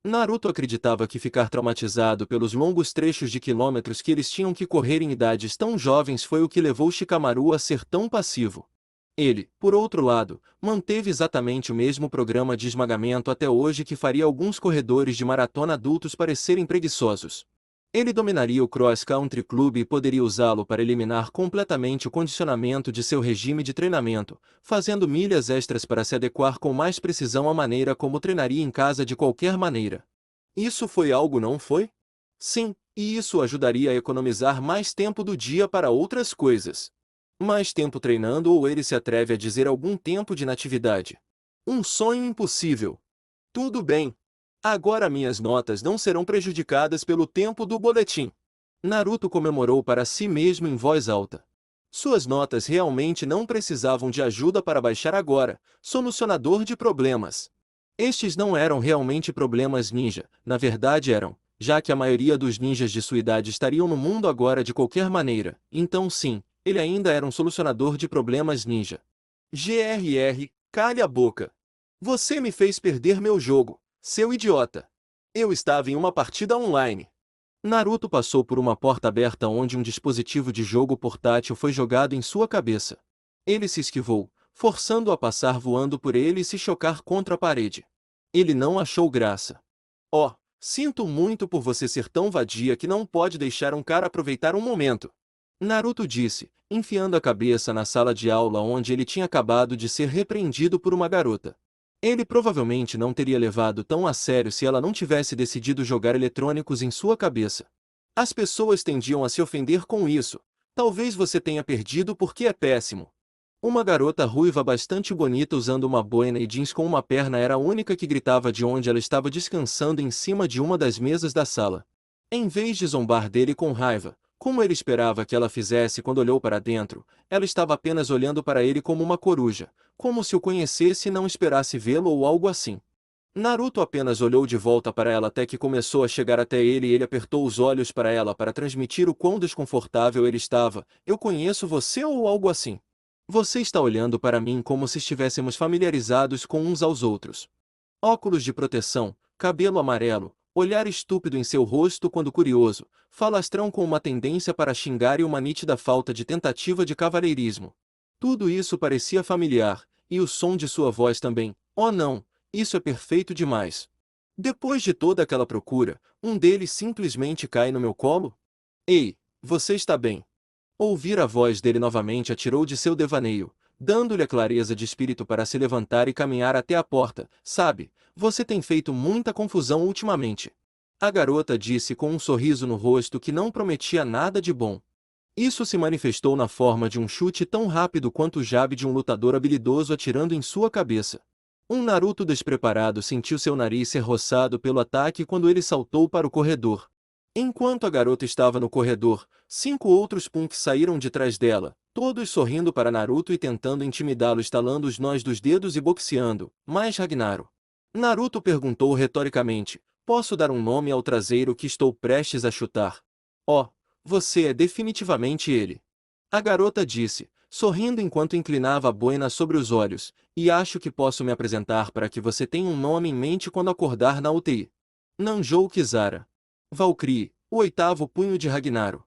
Naruto acreditava que ficar traumatizado pelos longos trechos de quilômetros que eles tinham que correr em idades tão jovens foi o que levou Shikamaru a ser tão passivo. Ele, por outro lado, manteve exatamente o mesmo programa de esmagamento até hoje que faria alguns corredores de maratona adultos parecerem preguiçosos. Ele dominaria o Cross Country Club e poderia usá-lo para eliminar completamente o condicionamento de seu regime de treinamento, fazendo milhas extras para se adequar com mais precisão à maneira como treinaria em casa de qualquer maneira. Isso foi algo, não foi? Sim, e isso ajudaria a economizar mais tempo do dia para outras coisas. Mais tempo treinando ou ele se atreve a dizer algum tempo de inatividade. Um sonho impossível. Tudo bem. Agora minhas notas não serão prejudicadas pelo tempo do boletim. Naruto comemorou para si mesmo em voz alta. Suas notas realmente não precisavam de ajuda para baixar agora, solucionador de problemas. Estes não eram realmente problemas ninja, na verdade eram, já que a maioria dos ninjas de sua idade estariam no mundo agora de qualquer maneira, então sim, ele ainda era um solucionador de problemas ninja. GRR, calha a boca. Você me fez perder meu jogo, seu idiota. Eu estava em uma partida online. Naruto passou por uma porta aberta onde um dispositivo de jogo portátil foi jogado em sua cabeça. Ele se esquivou, forçando-o a passar voando por ele e se chocar contra a parede. Ele não achou graça. Oh, sinto muito por você ser tão vadia que não pode deixar um cara aproveitar um momento. Naruto disse, enfiando a cabeça na sala de aula onde ele tinha acabado de ser repreendido por uma garota. Ele provavelmente não teria levado tão a sério se ela não tivesse decidido jogar eletrônicos em sua cabeça. As pessoas tendiam a se ofender com isso. Talvez você tenha perdido porque é péssimo. Uma garota ruiva bastante bonita usando uma boina e jeans com uma perna era a única que gritava de onde ela estava descansando em cima de uma das mesas da sala. Em vez de zombar dele com raiva, como ele esperava que ela fizesse quando olhou para dentro, ela estava apenas olhando para ele como uma coruja, como se o conhecesse e não esperasse vê-lo ou algo assim. Naruto apenas olhou de volta para ela até que começou a chegar até ele e ele apertou os olhos para ela para transmitir o quão desconfortável ele estava. Eu conheço você ou algo assim. Você está olhando para mim como se estivéssemos familiarizados com uns aos outros. Óculos de proteção, cabelo amarelo, olhar estúpido em seu rosto quando curioso, falastrão com uma tendência para xingar e uma nítida falta de tentativa de cavalheirismo. Tudo isso parecia familiar, e o som de sua voz também. Oh não, isso é perfeito demais. Depois de toda aquela procura, um deles simplesmente cai no meu colo? Ei, você está bem? Ouvir a voz dele novamente a tirou de seu devaneio, dando-lhe a clareza de espírito para se levantar e caminhar até a porta. Sabe, você tem feito muita confusão ultimamente. A garota disse com um sorriso no rosto que não prometia nada de bom. Isso se manifestou na forma de um chute tão rápido quanto o jab de um lutador habilidoso atirando em sua cabeça. Um Naruto despreparado sentiu seu nariz ser roçado pelo ataque quando ele saltou para o corredor. Enquanto a garota estava no corredor, 5 outros punks saíram de trás dela, todos sorrindo para Naruto e tentando intimidá-lo estalando os nós dos dedos e boxeando. Mas Ragnaro. Naruto perguntou retoricamente, posso dar um nome ao traseiro que estou prestes a chutar? Oh, você é definitivamente ele. A garota disse, sorrindo enquanto inclinava a boina sobre os olhos, e acho que posso me apresentar para que você tenha um nome em mente quando acordar na UTI. Nanjou Kizara. Valkyrie, o 8º punho de Ragnaro.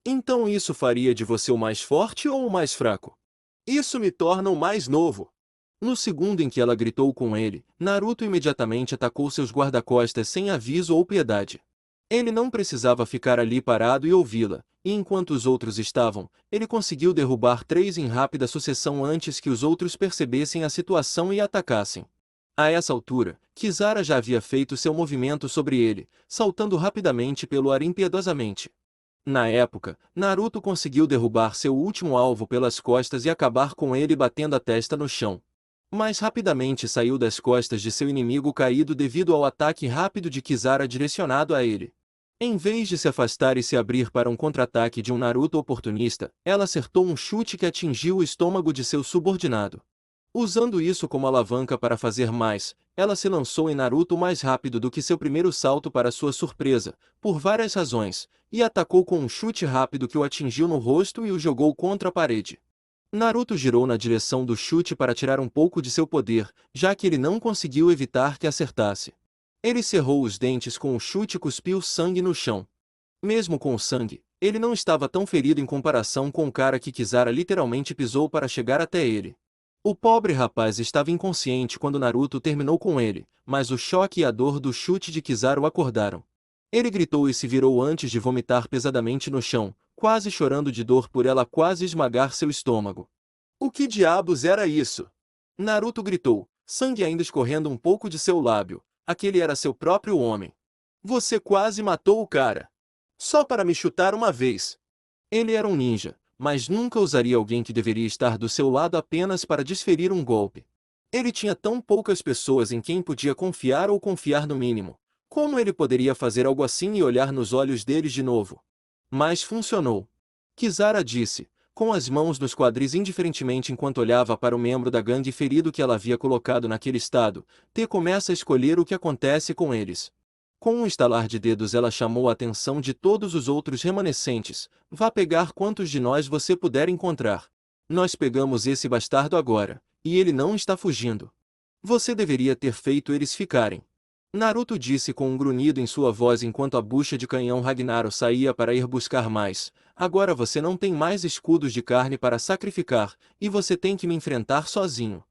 Então isso faria de você o mais forte ou o mais fraco? Isso me torna o mais novo. No segundo em que ela gritou com ele, Naruto imediatamente atacou seus guarda-costas sem aviso ou piedade. Ele não precisava ficar ali parado e ouvi-la, e enquanto os outros estavam, ele conseguiu derrubar 3 em rápida sucessão antes que os outros percebessem a situação e atacassem. A essa altura, Kisara já havia feito seu movimento sobre ele, saltando rapidamente pelo ar impiedosamente. Na época, Naruto conseguiu derrubar seu último alvo pelas costas e acabar com ele batendo a testa no chão. Mas rapidamente saiu das costas de seu inimigo caído devido ao ataque rápido de Kisara direcionado a ele. Em vez de se afastar e se abrir para um contra-ataque de um Naruto oportunista, ela acertou um chute que atingiu o estômago de seu subordinado. Usando isso como alavanca para fazer mais, ela se lançou em Naruto mais rápido do que seu primeiro salto para sua surpresa, por várias razões, e atacou com um chute rápido que o atingiu no rosto e o jogou contra a parede. Naruto girou na direção do chute para tirar um pouco de seu poder, já que ele não conseguiu evitar que acertasse. Ele cerrou os dentes com o chute e cuspiu sangue no chão. Mesmo com o sangue, ele não estava tão ferido em comparação com o cara que Kisara literalmente pisou para chegar até ele. O pobre rapaz estava inconsciente quando Naruto terminou com ele, mas o choque e a dor do chute de Kizaru o acordaram. Ele gritou e se virou antes de vomitar pesadamente no chão, quase chorando de dor por ela quase esmagar seu estômago. O que diabos era isso? Naruto gritou, sangue ainda escorrendo um pouco de seu lábio. Aquele era seu próprio homem. Você quase matou o cara. Só para me chutar uma vez. Ele era um ninja, mas nunca usaria alguém que deveria estar do seu lado apenas para desferir um golpe. Ele tinha tão poucas pessoas em quem podia confiar ou confiar no mínimo. Como ele poderia fazer algo assim e olhar nos olhos deles de novo? Mas funcionou. Kisara disse, com as mãos nos quadris indiferentemente enquanto olhava para o membro da gangue ferido que ela havia colocado naquele estado, T começa a escolher o que acontece com eles. Com um estalar de dedos ela chamou a atenção de todos os outros remanescentes. Vá pegar quantos de nós você puder encontrar. Nós pegamos esse bastardo agora, e ele não está fugindo. Você deveria ter feito eles ficarem. Naruto disse com um grunhido em sua voz enquanto a bucha de canhão Ragnaro saía para ir buscar mais. Agora você não tem mais escudos de carne para sacrificar, e você tem que me enfrentar sozinho.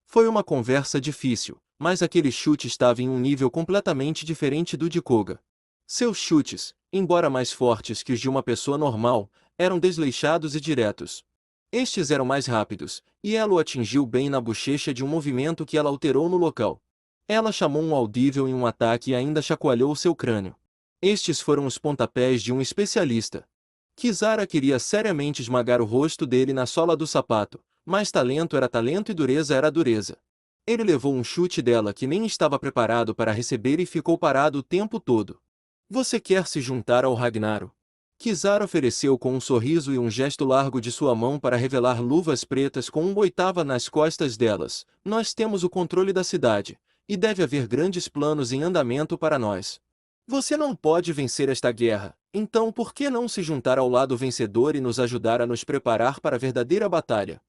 Foi uma conversa difícil, mas aquele chute estava em um nível completamente diferente do de Koga. Seus chutes, embora mais fortes que os de uma pessoa normal, eram desleixados e diretos. Estes eram mais rápidos, e ela o atingiu bem na bochecha de um movimento que ela alterou no local. Ela chamou um audível em um ataque e ainda chacoalhou seu crânio. Estes foram os pontapés de um especialista. Kisara queria seriamente esmagar o rosto dele na sola do sapato, mas talento era talento e dureza era dureza. Ele levou um chute dela que nem estava preparado para receber e ficou parado o tempo todo. Você quer se juntar ao Ragnaro? Kisara ofereceu com um sorriso e um gesto largo de sua mão para revelar luvas pretas com uma oitava nas costas delas. Nós temos o controle da cidade, e deve haver grandes planos em andamento para nós. Você não pode vencer esta guerra, então por que não se juntar ao lado vencedor e nos ajudar a nos preparar para a verdadeira batalha?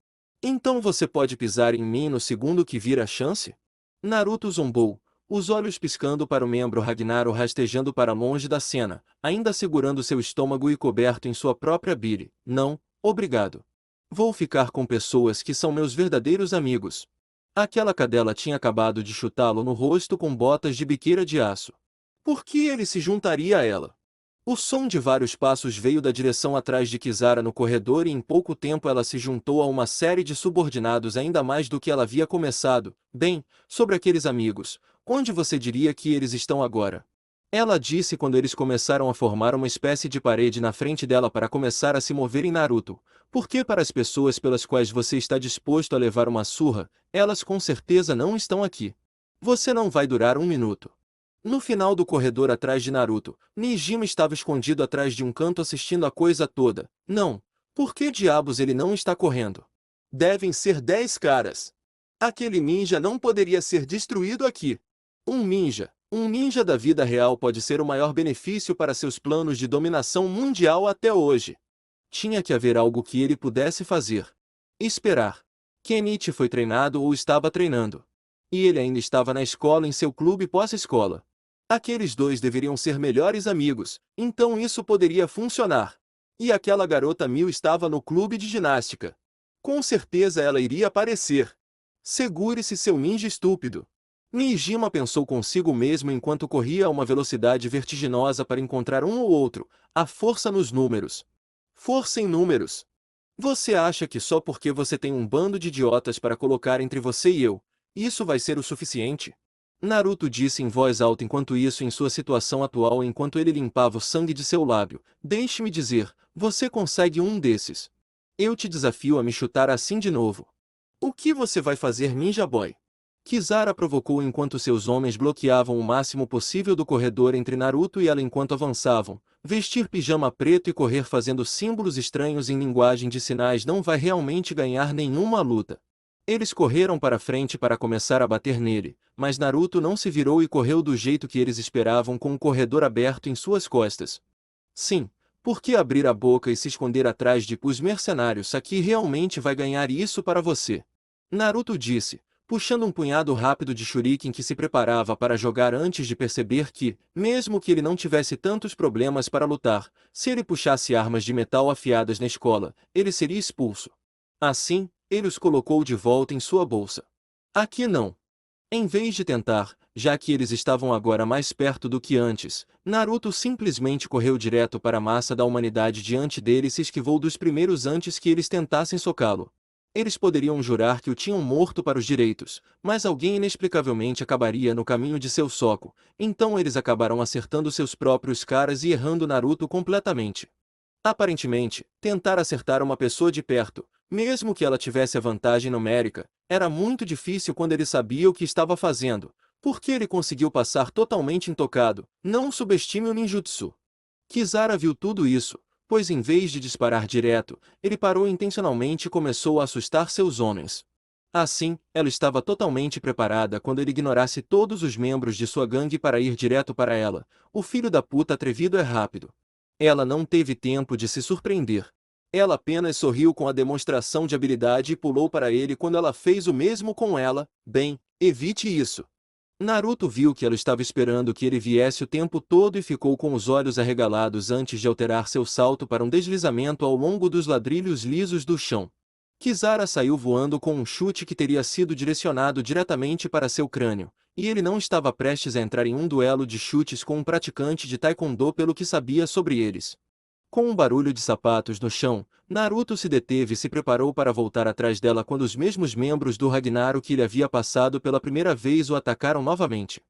Então você pode pisar em mim no segundo que vir a chance? Naruto zombou, os olhos piscando para o membro Ragnaro rastejando para longe da cena, ainda segurando seu estômago e coberto em sua própria bile. Não, obrigado. Vou ficar com pessoas que são meus verdadeiros amigos. Aquela cadela tinha acabado de chutá-lo no rosto com botas de biqueira de aço. Por que ele se juntaria a ela? O som de vários passos veio da direção atrás de Kisara no corredor e em pouco tempo ela se juntou a uma série de subordinados ainda mais do que ela havia começado. Bem, sobre aqueles amigos, onde você diria que eles estão agora? Ela disse quando eles começaram a formar uma espécie de parede na frente dela para começar a se mover em Naruto. Porque para as pessoas pelas quais você está disposto a levar uma surra, elas com certeza não estão aqui. Você não vai durar um minuto. No final do corredor atrás de Naruto, Nijima estava escondido atrás de um canto assistindo a coisa toda. Não. Por que diabos ele não está correndo? Devem ser 10 caras. Aquele ninja não poderia ser destruído aqui. Um ninja da vida real pode ser o maior benefício para seus planos de dominação mundial até hoje. Tinha que haver algo que ele pudesse fazer. Esperar. Kenichi foi treinado ou estava treinando. E ele ainda estava na escola em seu clube pós-escola. Aqueles dois deveriam ser melhores amigos, então isso poderia funcionar. E aquela garota Mil estava no clube de ginástica. Com certeza ela iria aparecer. Segure-se, seu ninja estúpido. Mishima pensou consigo mesmo enquanto corria a uma velocidade vertiginosa para encontrar um ou outro. A força nos números. Força em números. Você acha que só porque você tem um bando de idiotas para colocar entre você e eu, isso vai ser o suficiente? Naruto disse em voz alta enquanto isso em sua situação atual enquanto ele limpava o sangue de seu lábio. Deixe-me dizer, você consegue um desses. Eu te desafio a me chutar assim de novo. O que você vai fazer, Ninja Boy? Kizara provocou enquanto seus homens bloqueavam o máximo possível do corredor entre Naruto e ela enquanto avançavam. Vestir pijama preto e correr fazendo símbolos estranhos em linguagem de sinais não vai realmente ganhar nenhuma luta. Eles correram para frente para começar a bater nele, mas Naruto não se virou e correu do jeito que eles esperavam com o corredor aberto em suas costas. Sim, por que abrir a boca e se esconder atrás de os mercenários aqui realmente vai ganhar isso para você? Naruto disse, puxando um punhado rápido de shuriken que se preparava para jogar antes de perceber que, mesmo que ele não tivesse tantos problemas para lutar, se ele puxasse armas de metal afiadas na escola, ele seria expulso. Assim, ele os colocou de volta em sua bolsa. Aqui não. Em vez de tentar, já que eles estavam agora mais perto do que antes, Naruto simplesmente correu direto para a massa da humanidade diante dele e se esquivou dos primeiros antes que eles tentassem socá-lo. Eles poderiam jurar que o tinham morto para os direitos, mas alguém inexplicavelmente acabaria no caminho de seu soco, então eles acabaram acertando seus próprios caras e errando Naruto completamente. Aparentemente, tentar acertar uma pessoa de perto, mesmo que ela tivesse a vantagem numérica, era muito difícil quando ele sabia o que estava fazendo, porque ele conseguiu passar totalmente intocado. Não subestime o ninjutsu. Kizara viu tudo isso, pois em vez de disparar direto, ele parou intencionalmente e começou a assustar seus homens. Assim, ela estava totalmente preparada quando ele ignorasse todos os membros de sua gangue para ir direto para ela. O filho da puta atrevido é rápido. Ela não teve tempo de se surpreender. Ela apenas sorriu com a demonstração de habilidade e pulou para ele quando ela fez o mesmo com ela. Bem, evite isso. Naruto viu que ela estava esperando que ele viesse o tempo todo e ficou com os olhos arregalados antes de alterar seu salto para um deslizamento ao longo dos ladrilhos lisos do chão. Kizara saiu voando com um chute que teria sido direcionado diretamente para seu crânio, e ele não estava prestes a entrar em um duelo de chutes com um praticante de taekwondo pelo que sabia sobre eles. Com um barulho de sapatos no chão, Naruto se deteve e se preparou para voltar atrás dela quando os mesmos membros do Ragnarok que ele havia passado pela primeira vez o atacaram novamente.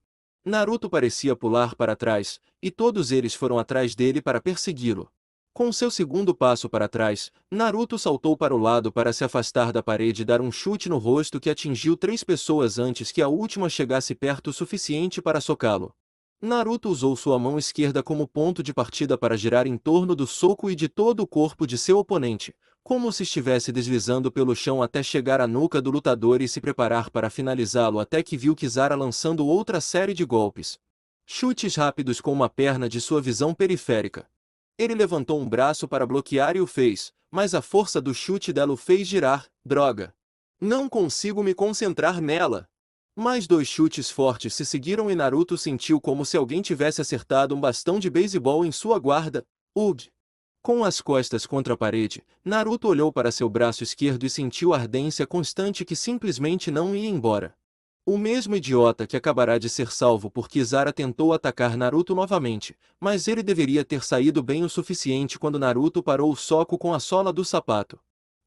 Naruto parecia pular para trás, e todos eles foram atrás dele para persegui-lo. Com seu segundo passo para trás, Naruto saltou para o lado para se afastar da parede e dar um chute no rosto que atingiu 3 pessoas antes que a última chegasse perto o suficiente para socá-lo. Naruto usou sua mão esquerda como ponto de partida para girar em torno do soco e de todo o corpo de seu oponente, como se estivesse deslizando pelo chão até chegar à nuca do lutador e se preparar para finalizá-lo até que viu Kizara lançando outra série de golpes. Chutes rápidos com uma perna de sua visão periférica. Ele levantou um braço para bloquear e o fez, mas a força do chute dela o fez girar. Droga! Não consigo me concentrar nela! Mais 2 chutes fortes se seguiram e Naruto sentiu como se alguém tivesse acertado um bastão de beisebol em sua guarda. Ugh! Com as costas contra a parede, Naruto olhou para seu braço esquerdo e sentiu a ardência constante que simplesmente não ia embora. O mesmo idiota que acabará de ser salvo porque Kizara tentou atacar Naruto novamente, mas ele deveria ter saído bem o suficiente quando Naruto parou o soco com a sola do sapato.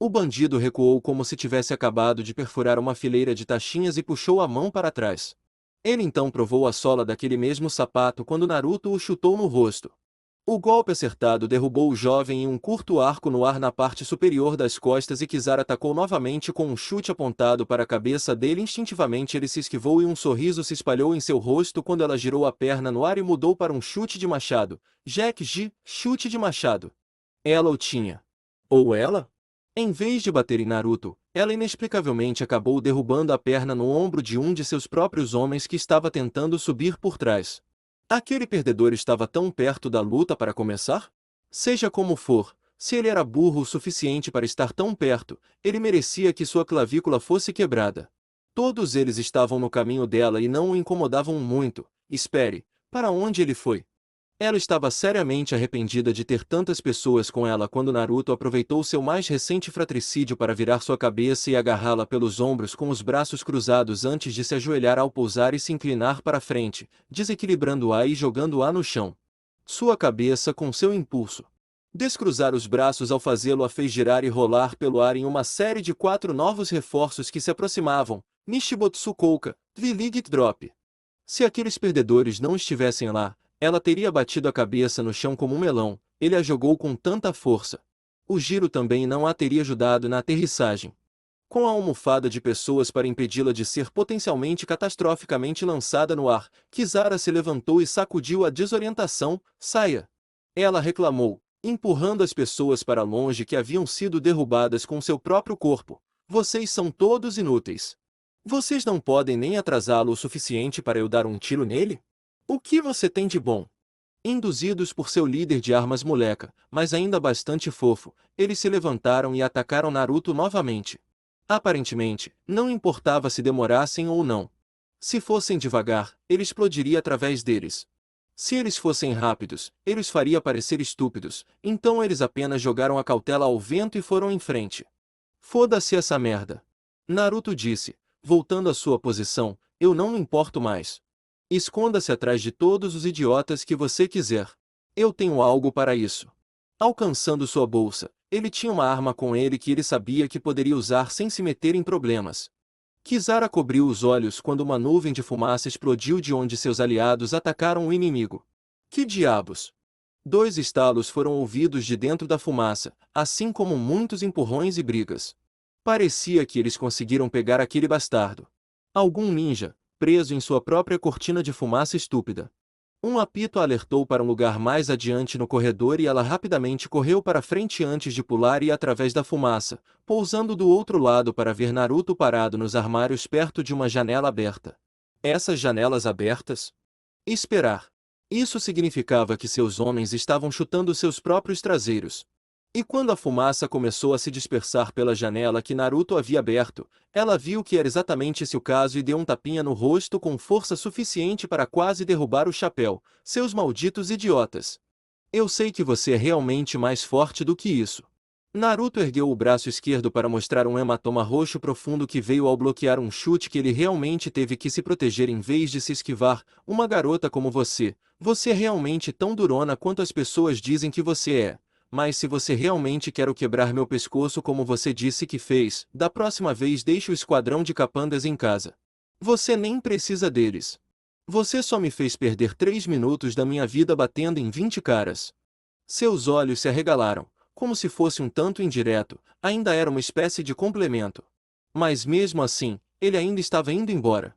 O bandido recuou como se tivesse acabado de perfurar uma fileira de taxinhas e puxou a mão para trás. Ele então provou a sola daquele mesmo sapato quando Naruto o chutou no rosto. O golpe acertado derrubou o jovem em um curto arco no ar na parte superior das costas e Kizara atacou novamente com um chute apontado para a cabeça dele. Instintivamente ele se esquivou e um sorriso se espalhou em seu rosto quando ela girou a perna no ar e mudou para um chute de machado. Jack G, chute de machado. Ela o tinha. Ou ela? Em vez de bater em Naruto, ela inexplicavelmente acabou derrubando a perna no ombro de um de seus próprios homens que estava tentando subir por trás. Aquele perdedor estava tão perto da luta para começar? Seja como for, se ele era burro o suficiente para estar tão perto, ele merecia que sua clavícula fosse quebrada. Todos eles estavam no caminho dela e não o incomodavam muito. Espere, para onde ele foi? Ela estava seriamente arrependida de ter tantas pessoas com ela quando Naruto aproveitou seu mais recente fratricídio para virar sua cabeça e agarrá-la pelos ombros com os braços cruzados antes de se ajoelhar ao pousar e se inclinar para frente, desequilibrando-a e jogando-a no chão. Sua cabeça com seu impulso. Descruzar os braços ao fazê-lo a fez girar e rolar pelo ar em uma série de 4 novos reforços que se aproximavam, Nishibotsu Kouka, V-League Drop. Se aqueles perdedores não estivessem lá, ela teria batido a cabeça no chão como um melão, ele a jogou com tanta força. O giro também não a teria ajudado na aterrissagem. Com a almofada de pessoas para impedi-la de ser potencialmente catastroficamente lançada no ar, Kizara se levantou e sacudiu a desorientação. Saia! Ela reclamou, empurrando as pessoas para longe que haviam sido derrubadas com seu próprio corpo. Vocês são todos inúteis. Vocês não podem nem atrasá-lo o suficiente para eu dar um tiro nele? O que você tem de bom? Induzidos por seu líder de armas moleca, mas ainda bastante fofo, eles se levantaram e atacaram Naruto novamente. Aparentemente, não importava se demorassem ou não. Se fossem devagar, ele explodiria através deles. Se eles fossem rápidos, ele os faria parecer estúpidos, então eles apenas jogaram a cautela ao vento e foram em frente. Foda-se essa merda. Naruto disse, voltando à sua posição, eu não me importo mais. Esconda-se atrás de todos os idiotas que você quiser. Eu tenho algo para isso. Alcançando sua bolsa, ele tinha uma arma com ele que ele sabia que poderia usar sem se meter em problemas. Kizara cobriu os olhos quando uma nuvem de fumaça explodiu de onde seus aliados atacaram o inimigo. Que diabos! 2 estalos foram ouvidos de dentro da fumaça, assim como muitos empurrões e brigas. Parecia que eles conseguiram pegar aquele bastardo. Algum ninja, preso em sua própria cortina de fumaça estúpida. Um apito a alertou para um lugar mais adiante no corredor e ela rapidamente correu para frente antes de pular e ir através da fumaça, pousando do outro lado para ver Naruto parado nos armários perto de uma janela aberta. Essas janelas abertas? Esperar. Isso significava que seus homens estavam chutando seus próprios traseiros. E quando a fumaça começou a se dispersar pela janela que Naruto havia aberto, ela viu que era exatamente esse o caso e deu um tapinha no rosto com força suficiente para quase derrubar o chapéu. Seus malditos idiotas! Eu sei que você é realmente mais forte do que isso. Naruto ergueu o braço esquerdo para mostrar um hematoma roxo profundo que veio ao bloquear um chute que ele realmente teve que se proteger em vez de se esquivar. Uma garota como você é realmente tão durona quanto as pessoas dizem que você é. Mas se você realmente quer quebrar meu pescoço como você disse que fez, da próxima vez deixe o esquadrão de capangas em casa. Você nem precisa deles. Você só me fez perder 3 minutos da minha vida batendo em 20 caras. Seus olhos se arregalaram, como se fosse um tanto indireto, ainda era uma espécie de complemento. Mas mesmo assim, ele ainda estava indo embora.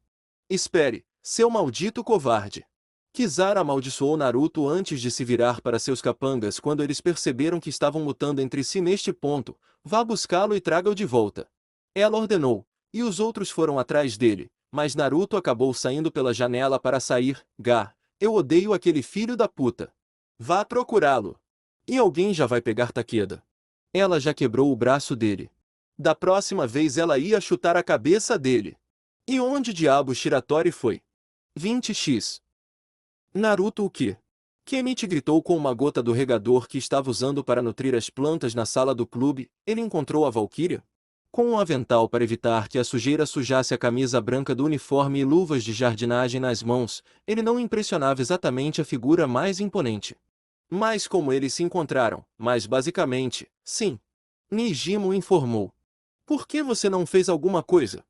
Espere, seu maldito covarde! Kizara amaldiçoou Naruto antes de se virar para seus capangas quando eles perceberam que estavam lutando entre si neste ponto. Vá buscá-lo e traga-o de volta. Ela ordenou, e os outros foram atrás dele, mas Naruto acabou saindo pela janela para sair. Eu odeio aquele filho da puta. Vá procurá-lo. E alguém já vai pegar Takeda. Ela já quebrou o braço dele. Da próxima vez ela ia chutar a cabeça dele. E onde diabo Shiratori foi? 20x. Naruto o quê? Kenichi gritou com uma gota do regador que estava usando para nutrir as plantas na sala do clube. Ele encontrou a Valkyria? Com um avental para evitar que a sujeira sujasse a camisa branca do uniforme e luvas de jardinagem nas mãos, ele não impressionava exatamente a figura mais imponente. Mas como eles se encontraram, mas basicamente, sim. Nijimo informou. Por que você não fez alguma coisa?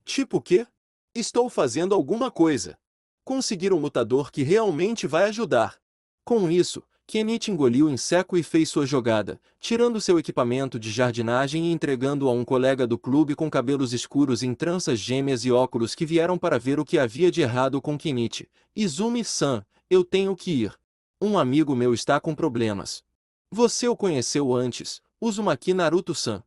Tipo o quê? Estou fazendo alguma coisa. Conseguir um lutador que realmente vai ajudar. Com isso, Kenichi engoliu em seco e fez sua jogada, tirando seu equipamento de jardinagem e entregando-o a um colega do clube com cabelos escuros em tranças gêmeas e óculos que vieram para ver o que havia de errado com Kenichi. Izumi-san, eu tenho que ir. Um amigo meu está com problemas. Você o conheceu antes, Uzumaki Naruto-san.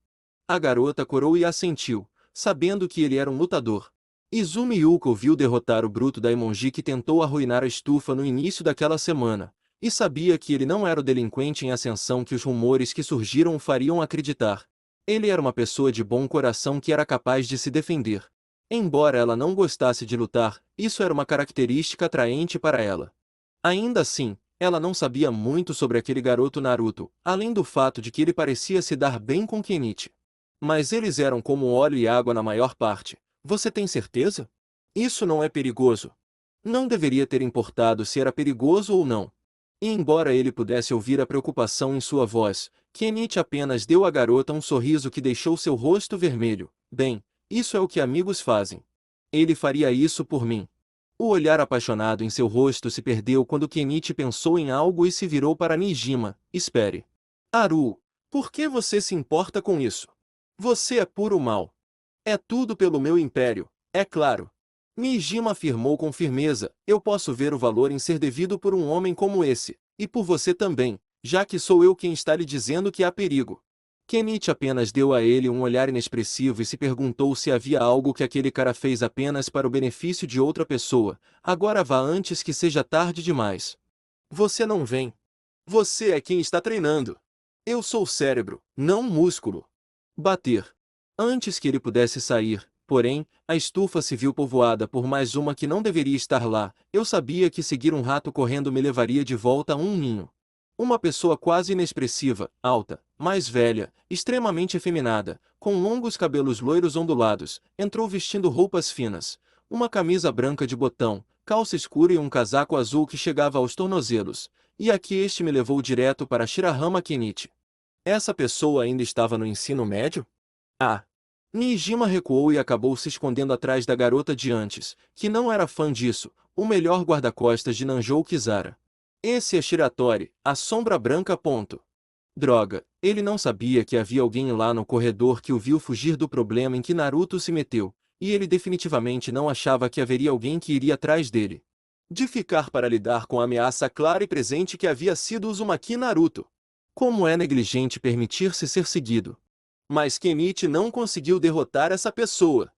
A garota corou e assentiu, sabendo que ele era um lutador. Izumi Yuka o viu derrotar o bruto Daimonji que tentou arruinar a estufa no início daquela semana, e sabia que ele não era o delinquente em ascensão que os rumores que surgiram o fariam acreditar. Ele era uma pessoa de bom coração que era capaz de se defender. Embora ela não gostasse de lutar, isso era uma característica atraente para ela. Ainda assim, Ela não sabia muito sobre aquele garoto Naruto, além do fato de que ele parecia se dar bem com Kenichi. Mas eles eram como óleo e água na maior parte. Você tem certeza? Isso não é perigoso. Não deveria ter importado se era perigoso ou não. E embora ele pudesse ouvir a preocupação em sua voz, Kenichi apenas deu à garota um sorriso que deixou seu rosto vermelho. Bem, isso é o que amigos fazem. Ele faria isso por mim. O olhar apaixonado em seu rosto se perdeu quando Kenichi pensou em algo e se virou para Nijima. Espere. Haru, por que você se importa com isso? Você é puro mal. É tudo pelo meu império, é claro. Nijima afirmou com firmeza, eu posso ver o valor em ser devido por um homem como esse, e por você também, já que sou eu quem está lhe dizendo que há perigo. Kenichi apenas deu a ele um olhar inexpressivo e se perguntou se havia algo que aquele cara fez apenas para o benefício de outra pessoa. Agora vá antes que seja tarde demais. Você não vem. Você é quem está treinando. Eu sou o cérebro, não o músculo. Bater. Antes que ele pudesse sair, porém, a estufa se viu povoada por mais uma que não deveria estar lá. Eu sabia que seguir um rato correndo me levaria de volta a um ninho. Uma pessoa quase inexpressiva, alta, mais velha, extremamente efeminada, com longos cabelos loiros ondulados, entrou vestindo roupas finas, uma camisa branca de botão, calça escura e um casaco azul que chegava aos tornozelos. E aqui este me levou direto para Shirahama Kenichi. Essa pessoa ainda estava no ensino médio? Ah! Nijima recuou e acabou se escondendo atrás da garota de antes, que não era fã disso, o melhor guarda-costas de Nanjou Kizara. Esse é Shiratori, a sombra branca. Droga, ele não sabia que havia alguém lá no corredor que o viu fugir do problema em que Naruto se meteu, e ele definitivamente não achava que haveria alguém que iria atrás dele. De ficar para lidar com a ameaça clara e presente que havia sido Uzumaki Naruto. Como é negligente permitir-se ser seguido. Mas Kenichi não conseguiu derrotar essa pessoa.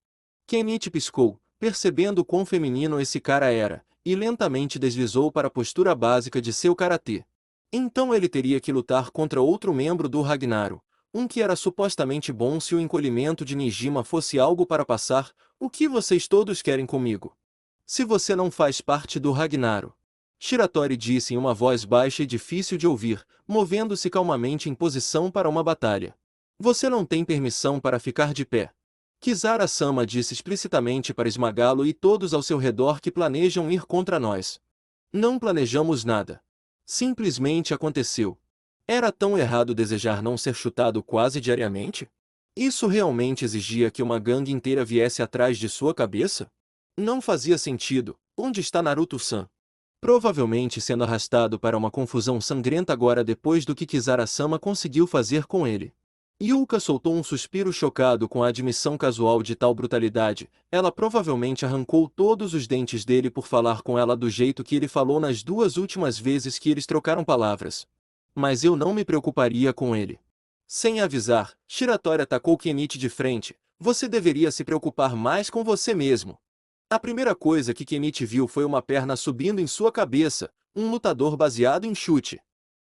Kenichi piscou, percebendo quão feminino esse cara era, e lentamente deslizou para a postura básica de seu karatê. Então ele teria que lutar contra outro membro do Ragnaro, um que era supostamente bom se o encolhimento de Nijima fosse algo para passar. O que vocês todos querem comigo? Se você não faz parte do Ragnaro. Shiratori disse em uma voz baixa e difícil de ouvir, movendo-se calmamente em posição para uma batalha. Você não tem permissão para ficar de pé. Kizara-sama disse explicitamente para esmagá-lo e todos ao seu redor que planejam ir contra nós. Não planejamos nada. Simplesmente aconteceu. Era tão errado desejar não ser chutado quase diariamente? Isso realmente exigia que uma gangue inteira viesse atrás de sua cabeça? Não fazia sentido. Onde está Naruto-san? Provavelmente sendo arrastado para uma confusão sangrenta agora depois do que Kizara-sama conseguiu fazer com ele. Yuka soltou um suspiro chocado com a admissão casual de tal brutalidade. Ela provavelmente arrancou todos os dentes dele por falar com ela do jeito que ele falou nas duas últimas vezes que eles trocaram palavras. Mas eu não me preocuparia com ele. Sem avisar, Shiratori atacou Kenichi de frente. Você deveria se preocupar mais com você mesmo. A primeira coisa que Kenichi viu foi uma perna subindo em sua cabeça, um lutador baseado em chute.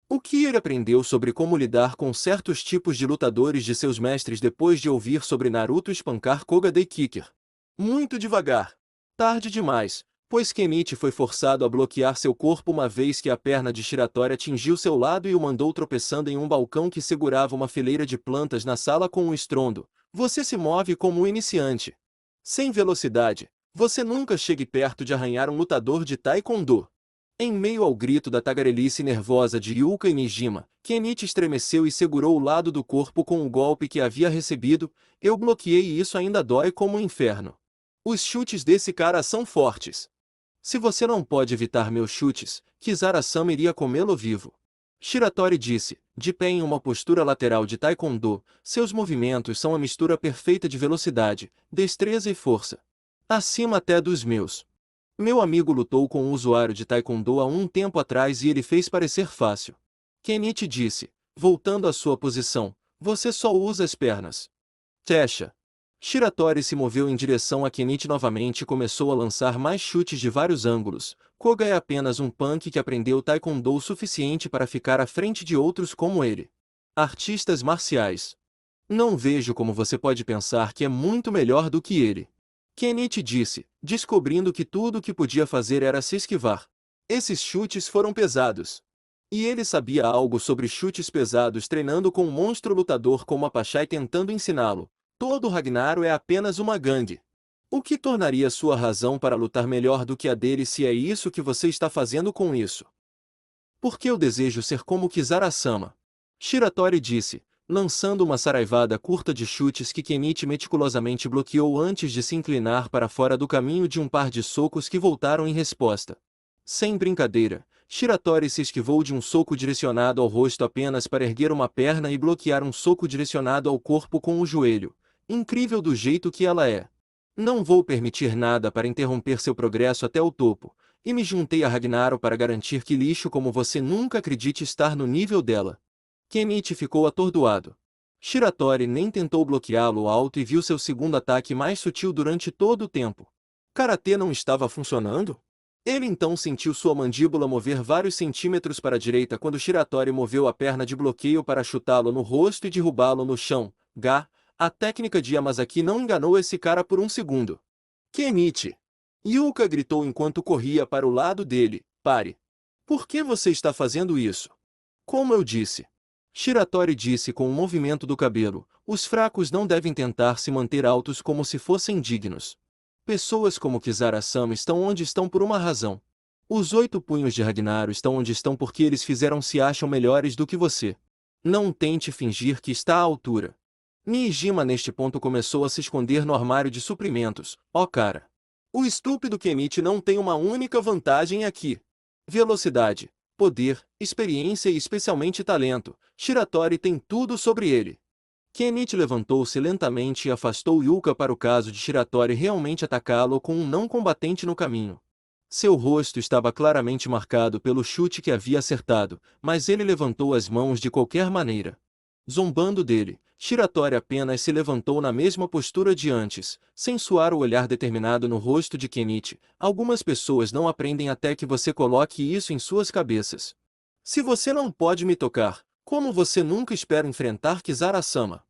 O que ele aprendeu sobre como lidar com certos tipos de lutadores de seus mestres depois de ouvir sobre Naruto espancar Koga de Kicker? Muito devagar. Tarde demais, pois Kenichi foi forçado a bloquear seu corpo uma vez que a perna de Shiratori atingiu seu lado e o mandou tropeçando em um balcão que segurava uma fileira de plantas na sala com um estrondo. Você se move como um iniciante. Sem velocidade, você nunca chegue perto de arranhar um lutador de Taekwondo. Em meio ao grito da tagarelice nervosa de Yuka e Nijima, Kenichi estremeceu e segurou o lado do corpo com o golpe que havia recebido. Eu bloqueei e isso ainda dói como um inferno. Os chutes desse cara são fortes. Se você não pode evitar meus chutes, Kizara-sama iria comê-lo vivo. Shiratori disse, de pé em uma postura lateral de Taekwondo, seus movimentos são a mistura perfeita de velocidade, destreza e força. Acima até dos meus. Meu amigo lutou com um usuário de Taekwondo há um tempo atrás e ele fez parecer fácil. Kenichi disse, voltando à sua posição, você só usa as pernas. Techa. Shiratori se moveu em direção a Kenichi novamente e começou a lançar mais chutes de vários ângulos. Koga é apenas um punk que aprendeu Taekwondo o suficiente para ficar à frente de outros como ele. Artistas marciais. Não vejo como você pode pensar que é muito melhor do que ele. Kenichi disse, descobrindo que tudo o que podia fazer era se esquivar. Esses chutes foram pesados. E ele sabia algo sobre chutes pesados treinando com um monstro lutador como Apachai tentando ensiná-lo. Todo Ragnaro é apenas uma gangue. O que tornaria sua razão para lutar melhor do que a dele se é isso que você está fazendo com isso? Porque eu desejo ser como Kisara-sama. Shiratori disse, lançando uma saraivada curta de chutes que Kenichi meticulosamente bloqueou antes de se inclinar para fora do caminho de um par de socos que voltaram em resposta. Sem brincadeira, Shiratori se esquivou de um soco direcionado ao rosto apenas para erguer uma perna e bloquear um soco direcionado ao corpo com o joelho. Incrível do jeito que ela é. Não vou permitir nada para interromper seu progresso até o topo, e me juntei a Ragnaro para garantir que lixo como você nunca acredite estar no nível dela. Kenichi ficou atordoado. Shiratori nem tentou bloqueá-lo alto e viu seu segundo ataque mais sutil durante todo o tempo. Karatê não estava funcionando? Ele então sentiu sua mandíbula mover vários centímetros para a direita quando Shiratori moveu a perna de bloqueio para chutá-lo no rosto e derrubá-lo no chão. A técnica de Yamazaki não enganou esse cara por um segundo. Kenichi! Yuka gritou enquanto corria para o lado dele. Pare! Por que você está fazendo isso? Como eu disse. Shiratori disse com um movimento do cabelo, os fracos não devem tentar se manter altos como se fossem dignos. Pessoas como Kisara-sama estão onde estão por uma razão. Os 8 punhos de Ragnaro estão onde estão porque eles fizeram se acham melhores do que você. Não tente fingir que está à altura. Nijima neste ponto começou a se esconder no armário de suprimentos. Cara. O estúpido Kenichi não tem uma única vantagem aqui. Velocidade, poder, experiência e especialmente talento. Shiratori tem tudo sobre ele. Kenichi levantou-se lentamente e afastou Yuka para o caso de Shiratori realmente atacá-lo com um não combatente no caminho. Seu rosto estava claramente marcado pelo chute que havia acertado, mas ele levantou as mãos de qualquer maneira. Zombando dele, Shiratori apenas se levantou na mesma postura de antes, sem suar o olhar determinado no rosto de Kenichi. Algumas pessoas não aprendem até que você coloque isso em suas cabeças. Se você não pode me tocar, como você nunca espera enfrentar Kisara-sama?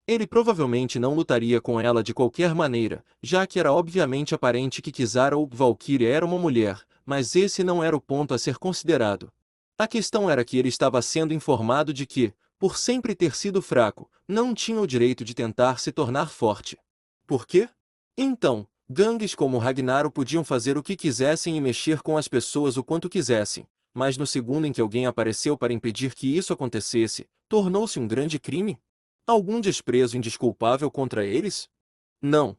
Ele provavelmente não lutaria com ela de qualquer maneira, já que era obviamente aparente que Kisara ou Valkyrie era uma mulher, mas esse não era o ponto a ser considerado. A questão era que ele estava sendo informado de que, por sempre ter sido fraco, não tinha o direito de tentar se tornar forte. Por quê? Então, gangues como Ragnaro podiam fazer o que quisessem e mexer com as pessoas o quanto quisessem, mas no segundo em que alguém apareceu para impedir que isso acontecesse, tornou-se um grande crime? Algum desprezo indesculpável contra eles? Não.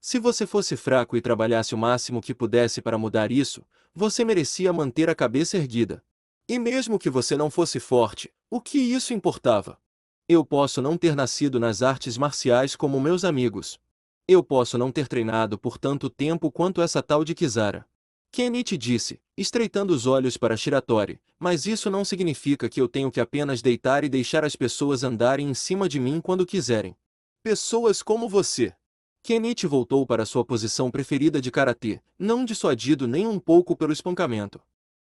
Se você fosse fraco e trabalhasse o máximo que pudesse para mudar isso, você merecia manter a cabeça erguida. E mesmo que você não fosse forte, o que isso importava? Eu posso não ter nascido nas artes marciais como meus amigos. Eu posso não ter treinado por tanto tempo quanto essa tal de Kisara. Kenichi disse, estreitando os olhos para Shiratori, mas isso não significa que eu tenho que apenas deitar e deixar as pessoas andarem em cima de mim quando quiserem. Pessoas como você. Kenichi voltou para sua posição preferida de karatê, não dissuadido nem um pouco pelo espancamento.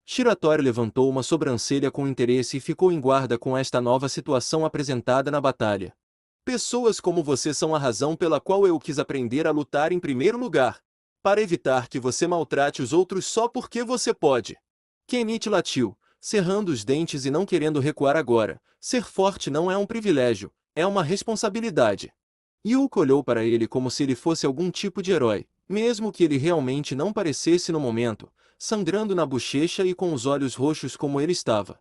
Shiratori levantou uma sobrancelha com interesse e ficou em guarda com esta nova situação apresentada na batalha. Pessoas como você são a razão pela qual eu quis aprender a lutar em primeiro lugar. Para evitar que você maltrate os outros só porque você pode. Kenichi latiu, cerrando os dentes e não querendo recuar agora. Ser forte não é um privilégio, é uma responsabilidade. Yuka olhou para ele como se ele fosse algum tipo de herói, mesmo que ele realmente não parecesse no momento, sangrando na bochecha e com os olhos roxos como ele estava.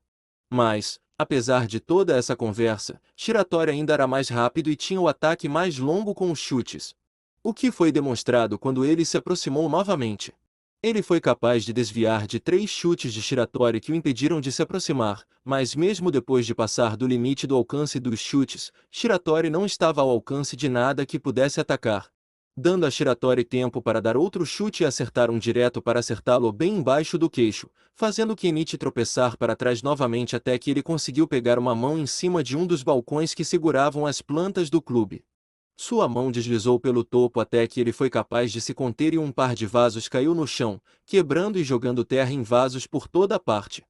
Mas, apesar de toda essa conversa, Shiratori ainda era mais rápido e tinha o ataque mais longo com os chutes. O que foi demonstrado quando ele se aproximou novamente. Ele foi capaz de desviar de 3 chutes de Shiratori que o impediram de se aproximar, mas mesmo depois de passar do limite do alcance dos chutes, Shiratori não estava ao alcance de nada que pudesse atacar. Dando a Shiratori tempo para dar outro chute e acertar um direto para acertá-lo bem embaixo do queixo, fazendo Kenichi tropeçar para trás novamente até que ele conseguiu pegar uma mão em cima de um dos balcões que seguravam as plantas do clube. Sua mão deslizou pelo topo até que ele foi capaz de se conter e um par de vasos caiu no chão, quebrando e jogando terra em vasos por toda a parte.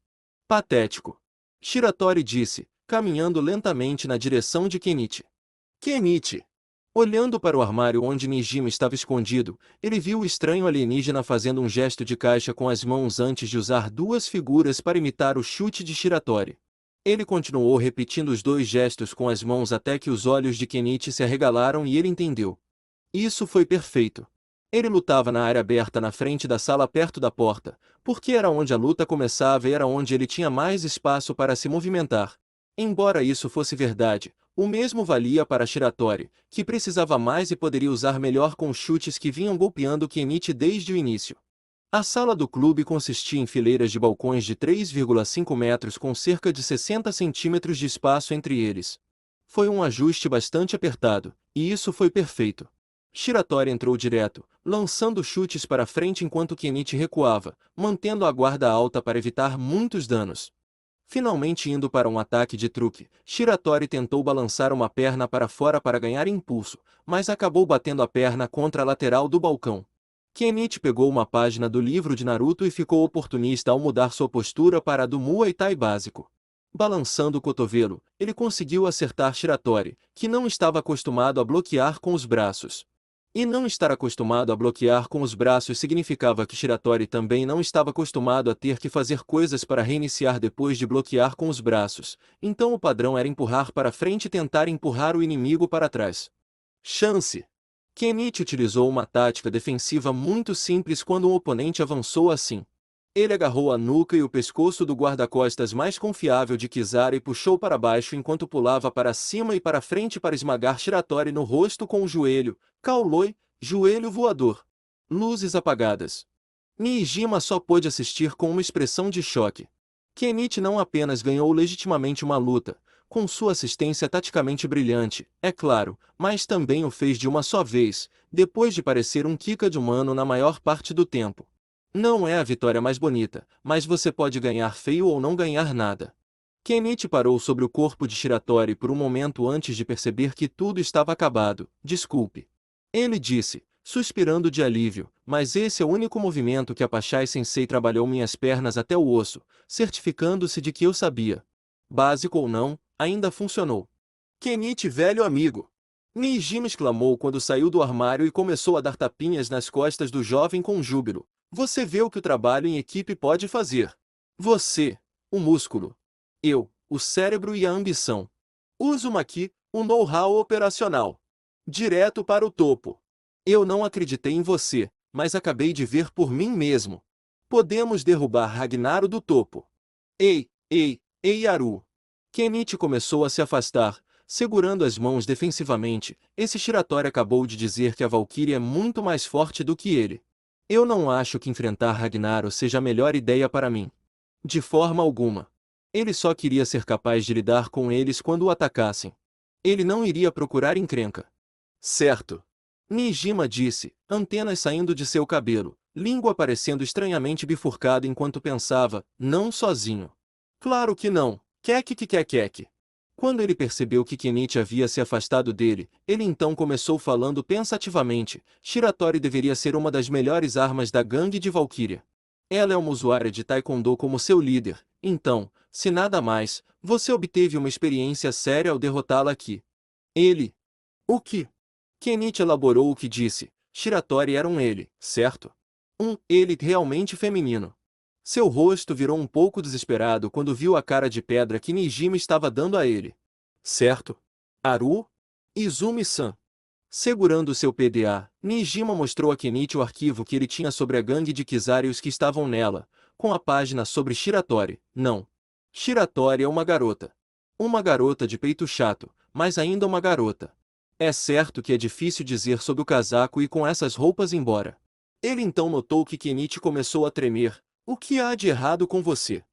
Patético. Shiratori disse, caminhando lentamente na direção de Kenichi. Kenichi! Olhando para o armário onde Nijima estava escondido, ele viu o estranho alienígena fazendo um gesto de caixa com as mãos antes de usar duas figuras para imitar o chute de Shiratori. Ele continuou repetindo os dois gestos com as mãos até que os olhos de Kenichi se arregalaram e ele entendeu. Isso foi perfeito. Ele lutava na área aberta na frente da sala perto da porta, porque era onde a luta começava e era onde ele tinha mais espaço para se movimentar. Embora isso fosse verdade, o mesmo valia para Shiratori, que precisava mais e poderia usar melhor com os chutes que vinham golpeando Kenichi desde o início. A sala do clube consistia em fileiras de balcões de 3,5 metros com cerca de 60 centímetros de espaço entre eles. Foi um ajuste bastante apertado, e isso foi perfeito. Shiratori entrou direto, lançando chutes para frente enquanto Kenichi recuava, mantendo a guarda alta para evitar muitos danos. Finalmente indo para um ataque de truque, Shiratori tentou balançar uma perna para fora para ganhar impulso, mas acabou batendo a perna contra a lateral do balcão. Kenichi pegou uma página do livro de Naruto e ficou oportunista ao mudar sua postura para a do Muay Thai básico. Balançando o cotovelo, ele conseguiu acertar Shiratori, que não estava acostumado a bloquear com os braços. E não estar acostumado a bloquear com os braços significava que Shiratori também não estava acostumado a ter que fazer coisas para reiniciar depois de bloquear com os braços, então o padrão era empurrar para frente e tentar empurrar o inimigo para trás. Chance! Kenichi utilizou uma tática defensiva muito simples quando um oponente avançou assim. Ele agarrou a nuca e o pescoço do guarda-costas mais confiável de Kizaru e puxou para baixo enquanto pulava para cima e para frente para esmagar Shiratori no rosto com o joelho, Kaoloi, joelho voador. Luzes apagadas. Nijima só pôde assistir com uma expressão de choque. Kenichi não apenas ganhou legitimamente uma luta, com sua assistência taticamente brilhante, é claro, mas também o fez de uma só vez, depois de parecer um Kika de humano na maior parte do tempo. Não é a vitória mais bonita, mas você pode ganhar feio ou não ganhar nada. Kenichi parou sobre o corpo de Shiratori por um momento antes de perceber que tudo estava acabado. Desculpe. Ele disse, suspirando de alívio, mas esse é o único movimento que a Pachai Sensei trabalhou minhas pernas até o osso, certificando-se de que eu sabia. Básico ou não, ainda funcionou. Kenichi, velho amigo! Nijima exclamou quando saiu do armário e começou a dar tapinhas nas costas do jovem com júbilo. Você vê o que o trabalho em equipe pode fazer. Você, o músculo. Eu, o cérebro e a ambição. Uzumaki, o know-how operacional. Direto para o topo. Eu não acreditei em você, mas acabei de ver por mim mesmo. Podemos derrubar Ragnaros do topo. Ei, Yaru. Kenichi começou a se afastar, segurando as mãos defensivamente. Esse Shiratori acabou de dizer que a Valkyrie é muito mais forte do que ele. Eu não acho que enfrentar Ragnaros seja a melhor ideia para mim. De forma alguma. Ele só queria ser capaz de lidar com eles quando o atacassem. Ele não iria procurar encrenca. Certo. Nijima disse, antenas saindo de seu cabelo, língua parecendo estranhamente bifurcada enquanto pensava, não sozinho. Claro que não, queque. Quando ele percebeu que Kenichi havia se afastado dele, ele então começou falando pensativamente, Shiratori deveria ser uma das melhores armas da gangue de Valkyria. Ela é uma usuária de Taekwondo como seu líder, então, se nada mais, você obteve uma experiência séria ao derrotá-la aqui. Ele. O que? Kenichi elaborou o que disse, Shiratori era um ele, certo? Um ele realmente feminino. Seu rosto virou um pouco desesperado quando viu a cara de pedra que Nijima estava dando a ele. Certo? Aru? Izumi-san. Segurando seu PDA, Nijima mostrou a Kenichi o arquivo que ele tinha sobre a gangue de Kizaru e os que estavam nela, com a página sobre Shiratori. Não. Shiratori é uma garota. Uma garota de peito chato, mas ainda uma garota. É certo que é difícil dizer sobre o casaco e com essas roupas embora. Ele então notou que Kenichi começou a tremer. O que há de errado com você?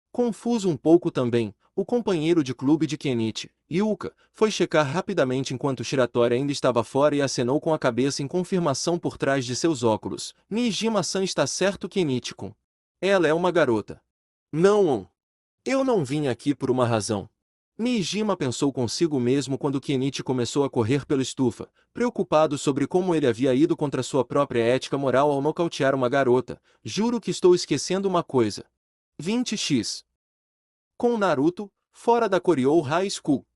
Confuso um pouco também, o companheiro de clube de Kenichi, Yuka, foi checar rapidamente enquanto Shiratori ainda estava fora e acenou com a cabeça em confirmação por trás de seus óculos. Nijima-san está certo, Kenichi-kun. Ela é uma garota. Não. Eu não vim aqui por uma razão. Nijima pensou consigo mesmo quando Kenichi começou a correr pela estufa, preocupado sobre como ele havia ido contra sua própria ética moral ao nocautear uma garota. Juro que estou esquecendo uma coisa. 20x. Com Naruto, fora da Koryo High School.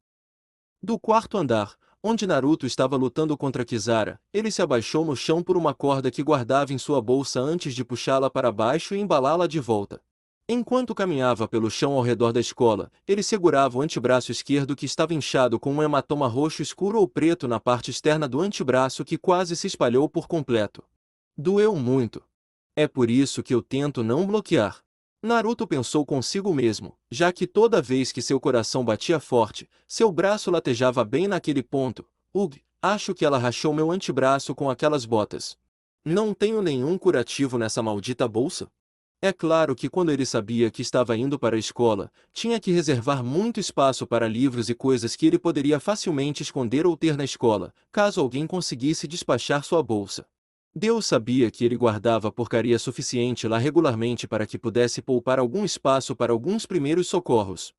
Do quarto andar, onde Naruto estava lutando contra Kizara, ele se abaixou no chão por uma corda que guardava em sua bolsa antes de puxá-la para baixo e embalá-la de volta. Enquanto caminhava pelo chão ao redor da escola, ele segurava o antebraço esquerdo que estava inchado com um hematoma roxo escuro ou preto na parte externa do antebraço que quase se espalhou por completo. Doeu muito. É por isso que eu tento não bloquear. Naruto pensou consigo mesmo, já que toda vez que seu coração batia forte, seu braço latejava bem naquele ponto. Ugh, acho que ela rachou meu antebraço com aquelas botas. Não tenho nenhum curativo nessa maldita bolsa? É claro que quando ele sabia que estava indo para a escola, tinha que reservar muito espaço para livros e coisas que ele poderia facilmente esconder ou ter na escola, caso alguém conseguisse despachar sua bolsa. Deus sabia que ele guardava porcaria suficiente lá regularmente para que pudesse poupar algum espaço para alguns primeiros socorros.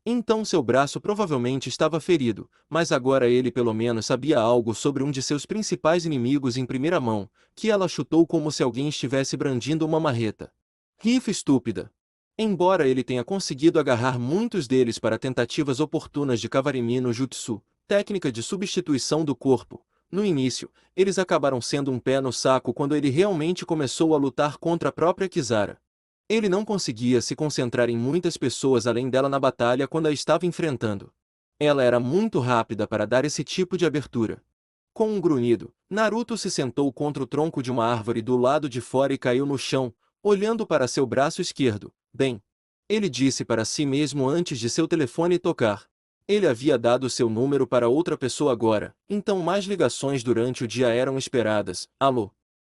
Então seu braço provavelmente estava ferido, mas agora ele pelo menos sabia algo sobre um de seus principais inimigos em primeira mão, que ela chutou como se alguém estivesse brandindo uma marreta. Rifa estúpida. Embora ele tenha conseguido agarrar muitos deles para tentativas oportunas de Kawarimi no Jutsu, técnica de substituição do corpo, no início, eles acabaram sendo um pé no saco quando ele realmente começou a lutar contra a própria Kizara. Ele não conseguia se concentrar em muitas pessoas além dela na batalha quando a estava enfrentando. Ela era muito rápida para dar esse tipo de abertura. Com um grunhido, Naruto se sentou contra o tronco de uma árvore do lado de fora e caiu no chão, olhando para seu braço esquerdo. Bem, ele disse para si mesmo antes de seu telefone tocar. Ele havia dado seu número para outra pessoa agora, então mais ligações durante o dia eram esperadas. Alô?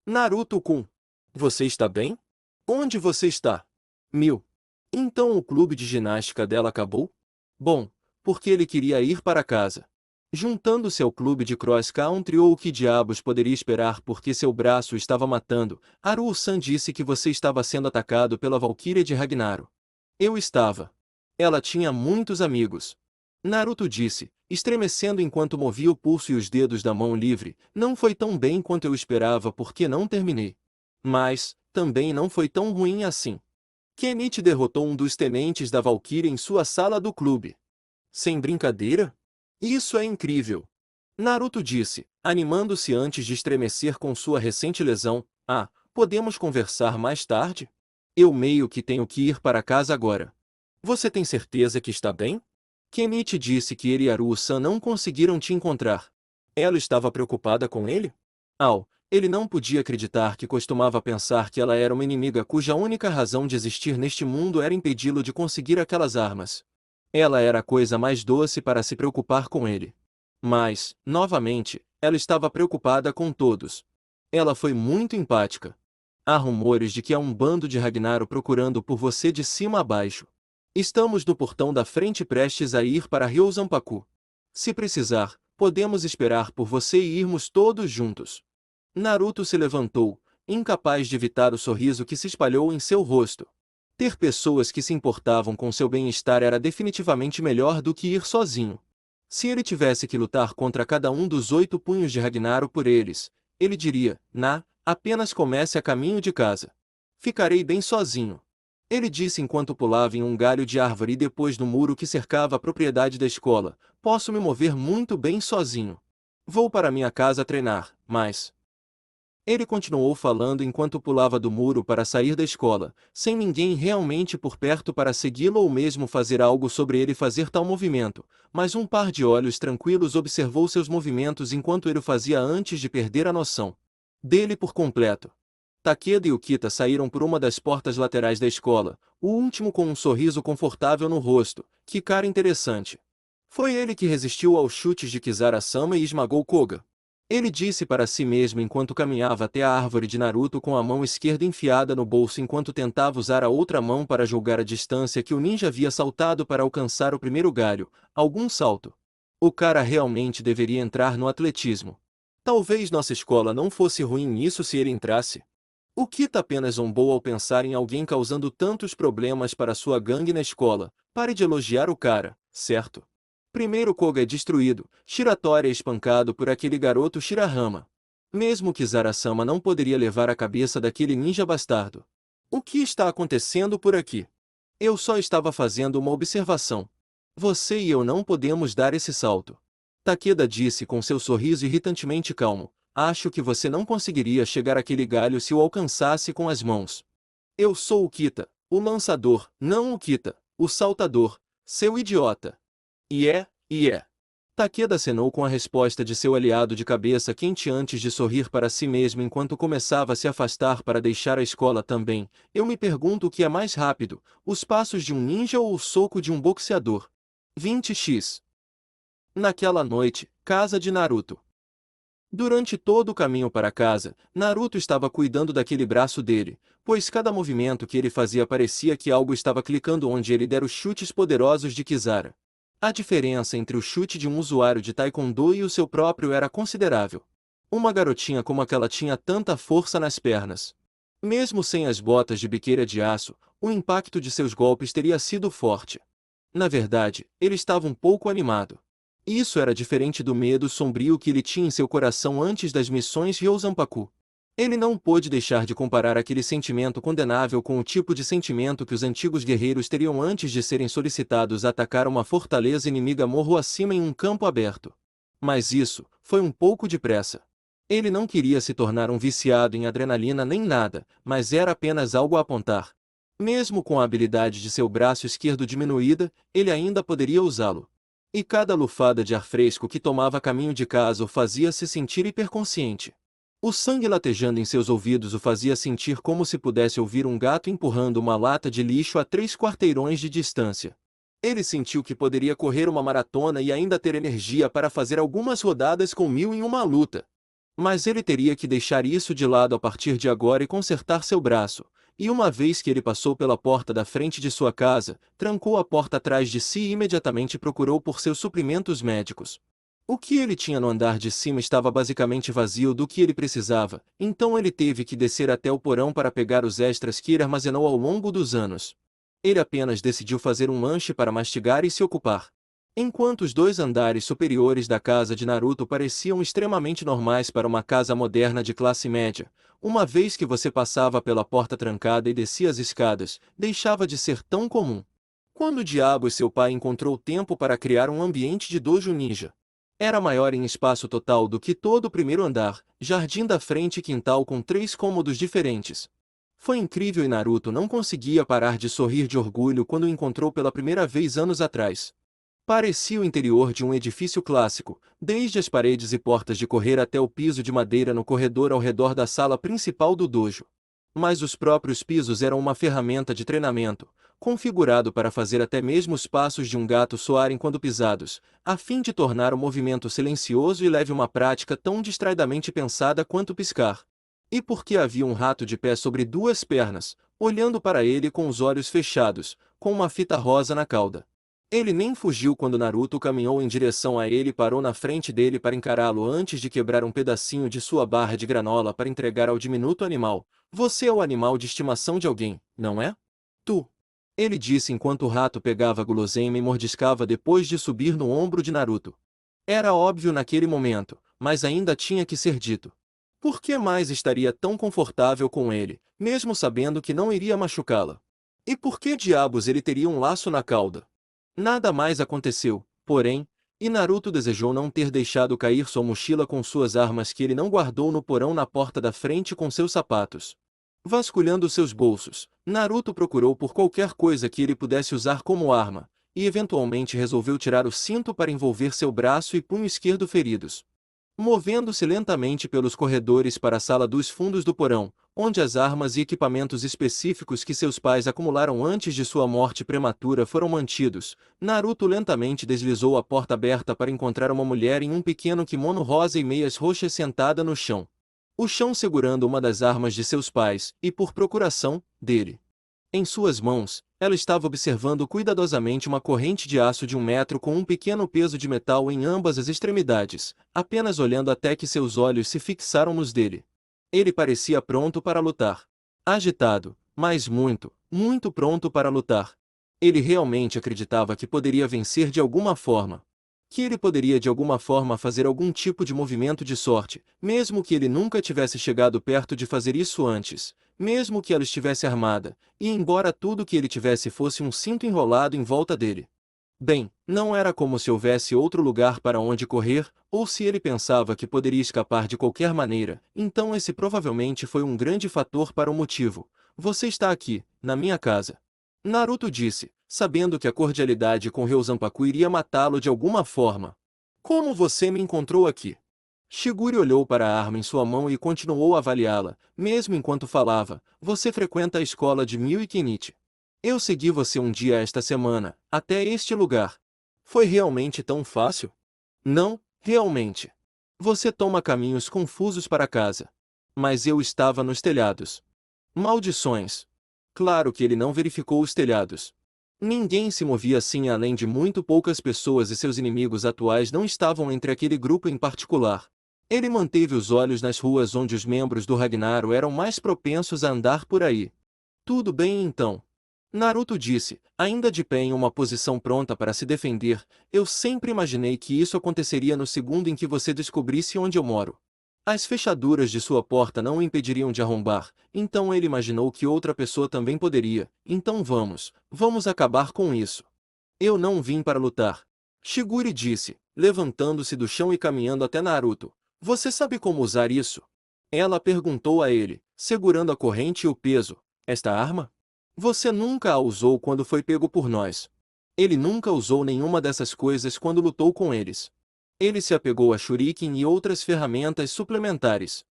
Naruto-kun. Você está bem? Onde você está? Mil. Então o clube de ginástica dela acabou? Bom, porque ele queria ir para casa. Juntando-se ao clube de cross-country ou o que diabos poderia esperar porque seu braço estava matando, Haruo-san disse que você estava sendo atacado pela Valkyria de Ragnaro. Eu estava. Ela tinha muitos amigos. Naruto disse, estremecendo enquanto movia o pulso e os dedos da mão livre, não foi tão bem quanto eu esperava porque não terminei. Mas, também não foi tão ruim assim. Zenitsu derrotou um dos tenentes da Valkyria em sua sala do clube. Sem brincadeira? Isso é incrível! Naruto disse, animando-se antes de estremecer com sua recente lesão. Ah, podemos conversar mais tarde? Eu meio que tenho que ir para casa agora. Você tem certeza que está bem? Zenitsu disse que ele e Haruo-san não conseguiram te encontrar. Ela estava preocupada com ele? Ele não podia acreditar que costumava pensar que ela era uma inimiga cuja única razão de existir neste mundo era impedi-lo de conseguir aquelas armas. Ela era a coisa mais doce para se preocupar com ele. Mas, novamente, ela estava preocupada com todos. Ela foi muito empática. Há rumores de que há um bando de Ragnaro procurando por você de cima a baixo. Estamos no portão da frente prestes a ir para Ryozanpaku. Se precisar, podemos esperar por você e irmos todos juntos. Naruto se levantou, incapaz de evitar o sorriso que se espalhou em seu rosto. Ter pessoas que se importavam com seu bem-estar era definitivamente melhor do que ir sozinho. Se ele tivesse que lutar contra cada um dos 8 punhos de Ragnaro por eles, ele diria, apenas comece a caminho de casa. Ficarei bem sozinho. Ele disse enquanto pulava em um galho de árvore e depois no muro que cercava a propriedade da escola, posso me mover muito bem sozinho. Vou para minha casa treinar, mas... Ele continuou falando enquanto pulava do muro para sair da escola, sem ninguém realmente por perto para segui-lo ou mesmo fazer algo sobre ele fazer tal movimento, mas um par de olhos tranquilos observou seus movimentos enquanto ele o fazia antes de perder a noção dele por completo. Takeda e Ukita saíram por uma das portas laterais da escola, o último com um sorriso confortável no rosto. Que cara interessante. Foi ele que resistiu aos chutes de Kizara-sama e esmagou Koga. Ele disse para si mesmo enquanto caminhava até a árvore de Naruto com a mão esquerda enfiada no bolso enquanto tentava usar a outra mão para julgar a distância que o ninja havia saltado para alcançar o primeiro galho, algum salto. O cara realmente deveria entrar no atletismo. Talvez nossa escola não fosse ruim nisso se ele entrasse. O Kita apenas zombou ao pensar em alguém causando tantos problemas para sua gangue na escola. Pare de elogiar o cara, certo? Primeiro Koga é destruído, Shiratori é espancado por aquele garoto Shirahama. Mesmo que Zara-sama não poderia levar a cabeça daquele ninja bastardo. O que está acontecendo por aqui? Eu só estava fazendo uma observação. Você e eu não podemos dar esse salto. Takeda disse com seu sorriso irritantemente calmo. Acho que você não conseguiria chegar àquele galho se o alcançasse com as mãos. Eu sou o Kita, o lançador, não o Kita, o saltador, seu idiota. E é. Takeda acenou com a resposta de seu aliado de cabeça quente antes de sorrir para si mesmo enquanto começava a se afastar para deixar a escola também. Eu me pergunto o que é mais rápido, os passos de um ninja ou o soco de um boxeador. 20x. Naquela noite, casa de Naruto. Durante todo o caminho para casa, Naruto estava cuidando daquele braço dele, pois cada movimento que ele fazia parecia que algo estava clicando onde ele dera os chutes poderosos de Kisara. A diferença entre o chute de um usuário de Taekwondo e o seu próprio era considerável. Uma garotinha como aquela tinha tanta força nas pernas. Mesmo sem as botas de biqueira de aço, o impacto de seus golpes teria sido forte. Na verdade, ele estava um pouco animado. Isso era diferente do medo sombrio que ele tinha em seu coração antes das missões Ryōzanpaku. Ele não pôde deixar de comparar aquele sentimento condenável com o tipo de sentimento que os antigos guerreiros teriam antes de serem solicitados a atacar uma fortaleza inimiga morro acima em um campo aberto. Mas isso foi um pouco depressa. Ele não queria se tornar um viciado em adrenalina nem nada, mas era apenas algo a apontar. Mesmo com a habilidade de seu braço esquerdo diminuída, ele ainda poderia usá-lo. E cada lufada de ar fresco que tomava caminho de casa o fazia se sentir hiperconsciente. O sangue latejando em seus ouvidos o fazia sentir como se pudesse ouvir um gato empurrando uma lata de lixo a 3 quarteirões de distância. Ele sentiu que poderia correr uma maratona e ainda ter energia para fazer algumas rodadas com 1000 em uma luta. Mas ele teria que deixar isso de lado a partir de agora e consertar seu braço. E uma vez que ele passou pela porta da frente de sua casa, trancou a porta atrás de si e imediatamente procurou por seus suprimentos médicos. O que ele tinha no andar de cima estava basicamente vazio do que ele precisava, então ele teve que descer até o porão para pegar os extras que ele armazenou ao longo dos anos. Ele apenas decidiu fazer um lanche para mastigar e se ocupar. Enquanto os 2 andares superiores da casa de Naruto pareciam extremamente normais para uma casa moderna de classe média, uma vez que você passava pela porta trancada e descia as escadas, deixava de ser tão comum. Quando diabos seu pai encontrou tempo para criar um ambiente de dojo ninja? Era maior em espaço total do que todo o primeiro andar, jardim da frente e quintal com 3 cômodos diferentes. Foi incrível e Naruto não conseguia parar de sorrir de orgulho quando o encontrou pela primeira vez anos atrás. Parecia o interior de um edifício clássico, desde as paredes e portas de correr até o piso de madeira no corredor ao redor da sala principal do dojo. Mas os próprios pisos eram uma ferramenta de treinamento, configurado para fazer até mesmo os passos de um gato soarem quando pisados, a fim de tornar o movimento silencioso e leve uma prática tão distraidamente pensada quanto piscar. E porque havia um rato de pé sobre 2 pernas, olhando para ele com os olhos fechados, com uma fita rosa na cauda. Ele nem fugiu quando Naruto caminhou em direção a ele e parou na frente dele para encará-lo antes de quebrar um pedacinho de sua barra de granola para entregar ao diminuto animal. Você é o animal de estimação de alguém, não é? Tu. Ele disse enquanto o rato pegava a guloseima e mordiscava depois de subir no ombro de Naruto. Era óbvio naquele momento, mas ainda tinha que ser dito. Por que mais estaria tão confortável com ele, mesmo sabendo que não iria machucá-la? E por que diabos ele teria um laço na cauda? Nada mais aconteceu, porém, e Naruto desejou não ter deixado cair sua mochila com suas armas que ele não guardou no porão na porta da frente com seus sapatos. Vasculhando seus bolsos, Naruto procurou por qualquer coisa que ele pudesse usar como arma, e eventualmente resolveu tirar o cinto para envolver seu braço e punho esquerdo feridos. Movendo-se lentamente pelos corredores para a sala dos fundos do porão, onde as armas e equipamentos específicos que seus pais acumularam antes de sua morte prematura foram mantidos, Naruto lentamente deslizou a porta aberta para encontrar uma mulher em um pequeno kimono rosa e meias roxas sentada no chão. O chão segurando uma das armas de seus pais, e por procuração, dele. Em suas mãos, ela estava observando cuidadosamente uma corrente de aço de 1 metro com um pequeno peso de metal em ambas as extremidades, apenas olhando até que seus olhos se fixaram nos dele. Ele parecia pronto para lutar. Agitado, mas muito, muito pronto para lutar. Ele realmente acreditava que poderia vencer de alguma forma. Que ele poderia de alguma forma fazer algum tipo de movimento de sorte, mesmo que ele nunca tivesse chegado perto de fazer isso antes, mesmo que ela estivesse armada, e embora tudo que ele tivesse fosse um cinto enrolado em volta dele. Bem, não era como se houvesse outro lugar para onde correr, ou se ele pensava que poderia escapar de qualquer maneira, então esse provavelmente foi um grande fator para o motivo. Você está aqui, na minha casa. Naruto disse, sabendo que a cordialidade com Ryuzanpaku iria matá-lo de alguma forma. Como você me encontrou aqui? Shiguri olhou para a arma em sua mão e continuou a avaliá-la, mesmo enquanto falava. Você frequenta a escola de Mio e Kenichi. Eu segui você um dia esta semana, até este lugar. Foi realmente tão fácil? Não, realmente. Você toma caminhos confusos para casa. Mas eu estava nos telhados. Maldições. Claro que ele não verificou os telhados. Ninguém se movia assim além de muito poucas pessoas e seus inimigos atuais não estavam entre aquele grupo em particular. Ele manteve os olhos nas ruas onde os membros do Ragnaros eram mais propensos a andar por aí. Tudo bem então. Naruto disse, ainda de pé em uma posição pronta para se defender, eu sempre imaginei que isso aconteceria no segundo em que você descobrisse onde eu moro. As fechaduras de sua porta não o impediriam de arrombar, então ele imaginou que outra pessoa também poderia. Então vamos acabar com isso. Eu não vim para lutar. Shiguri disse, levantando-se do chão e caminhando até Naruto. Você sabe como usar isso? Ela perguntou a ele, segurando a corrente e o peso. Esta arma? Você nunca a usou quando foi pego por nós. Ele nunca usou nenhuma dessas coisas quando lutou com eles. Ele se apegou a shuriken e outras ferramentas suplementares.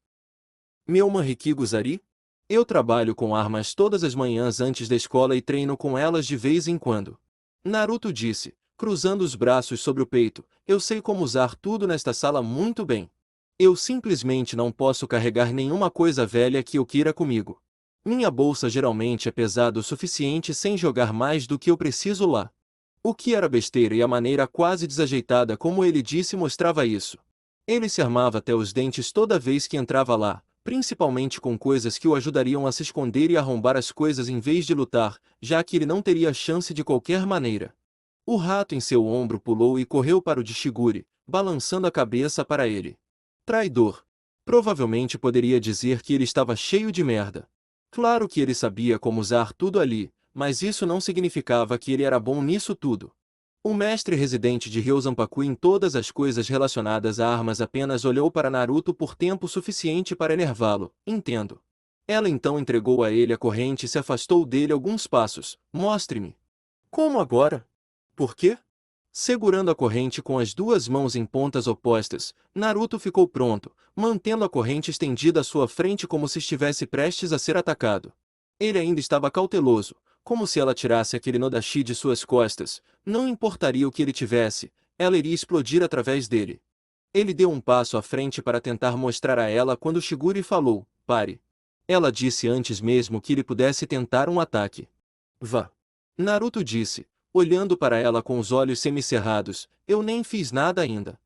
Meu Manrikigo-zari? Eu trabalho com armas todas as manhãs antes da escola e treino com elas de vez em quando. Naruto disse, cruzando os braços sobre o peito, eu sei como usar tudo nesta sala muito bem. Eu simplesmente não posso carregar nenhuma coisa velha que eu queira comigo. Minha bolsa geralmente é pesada o suficiente sem jogar mais do que eu preciso lá. O que era besteira e a maneira quase desajeitada como ele disse mostrava isso. Ele se armava até os dentes toda vez que entrava lá, principalmente com coisas que o ajudariam a se esconder e arrombar as coisas em vez de lutar, já que ele não teria chance de qualquer maneira. O rato em seu ombro pulou e correu para o de Shiguri, balançando a cabeça para ele. Traidor. Provavelmente poderia dizer que ele estava cheio de merda. Claro que ele sabia como usar tudo ali, mas isso não significava que ele era bom nisso tudo. O mestre residente de Ryuzanpaku em todas as coisas relacionadas a armas apenas olhou para Naruto por tempo suficiente para enervá-lo. Entendo. Ela então entregou a ele a corrente e se afastou dele alguns passos. Mostre-me. Como agora? Por quê? Segurando a corrente com as duas mãos em pontas opostas, Naruto ficou pronto, mantendo a corrente estendida à sua frente como se estivesse prestes a ser atacado. Ele ainda estava cauteloso, como se ela tirasse aquele Nodashi de suas costas, não importaria o que ele tivesse, ela iria explodir através dele. Ele deu um passo à frente para tentar mostrar a ela quando Shiguri falou, pare. Ela disse antes mesmo que ele pudesse tentar um ataque. Vá. Naruto disse, olhando para ela com os olhos semicerrados, eu nem fiz nada ainda.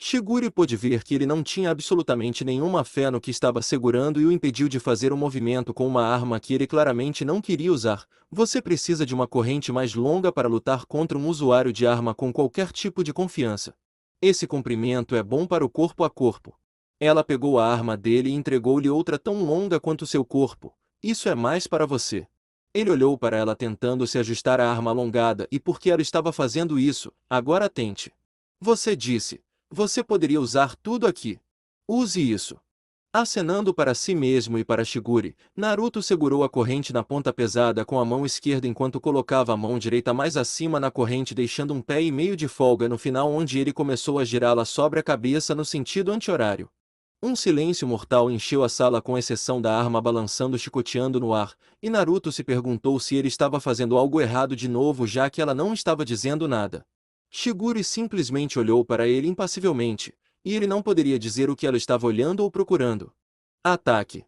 Shiguri pôde ver que ele não tinha absolutamente nenhuma fé no que estava segurando e o impediu de fazer um movimento com uma arma que ele claramente não queria usar. Você precisa de uma corrente mais longa para lutar contra um usuário de arma com qualquer tipo de confiança. Esse comprimento é bom para o corpo a corpo. Ela pegou a arma dele e entregou-lhe outra tão longa quanto seu corpo. Isso é mais para você. Ele olhou para ela tentando se ajustar à arma alongada e porque ela estava fazendo isso, agora tente. Você disse. Você poderia usar tudo aqui. Use isso. Acenando para si mesmo e para Shiguri, Naruto segurou a corrente na ponta pesada com a mão esquerda enquanto colocava a mão direita mais acima na corrente deixando um pé e meio de folga no final onde ele começou a girá-la sobre a cabeça no sentido anti-horário. Um silêncio mortal encheu a sala com exceção da arma balançando chicoteando no ar, e Naruto se perguntou se ele estava fazendo algo errado de novo já que ela não estava dizendo nada. Shiguri simplesmente olhou para ele impassivelmente, e ele não poderia dizer o que ela estava olhando ou procurando. Ataque.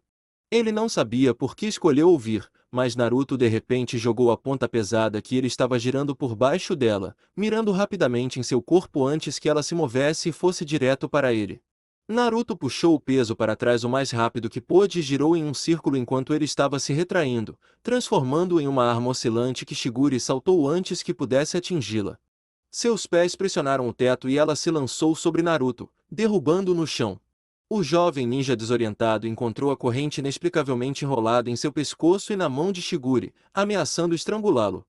Ele não sabia por que escolheu ouvir, mas Naruto de repente jogou a ponta pesada que ele estava girando por baixo dela, mirando rapidamente em seu corpo antes que ela se movesse e fosse direto para ele. Naruto puxou o peso para trás o mais rápido que pôde e girou em um círculo enquanto ele estava se retraindo, transformando-o em uma arma oscilante que Shiguri saltou antes que pudesse atingi-la. Seus pés pressionaram o teto e ela se lançou sobre Naruto, derrubando-o no chão. O jovem ninja desorientado encontrou a corrente inexplicavelmente enrolada em seu pescoço e na mão de Shiguri, ameaçando estrangulá-lo.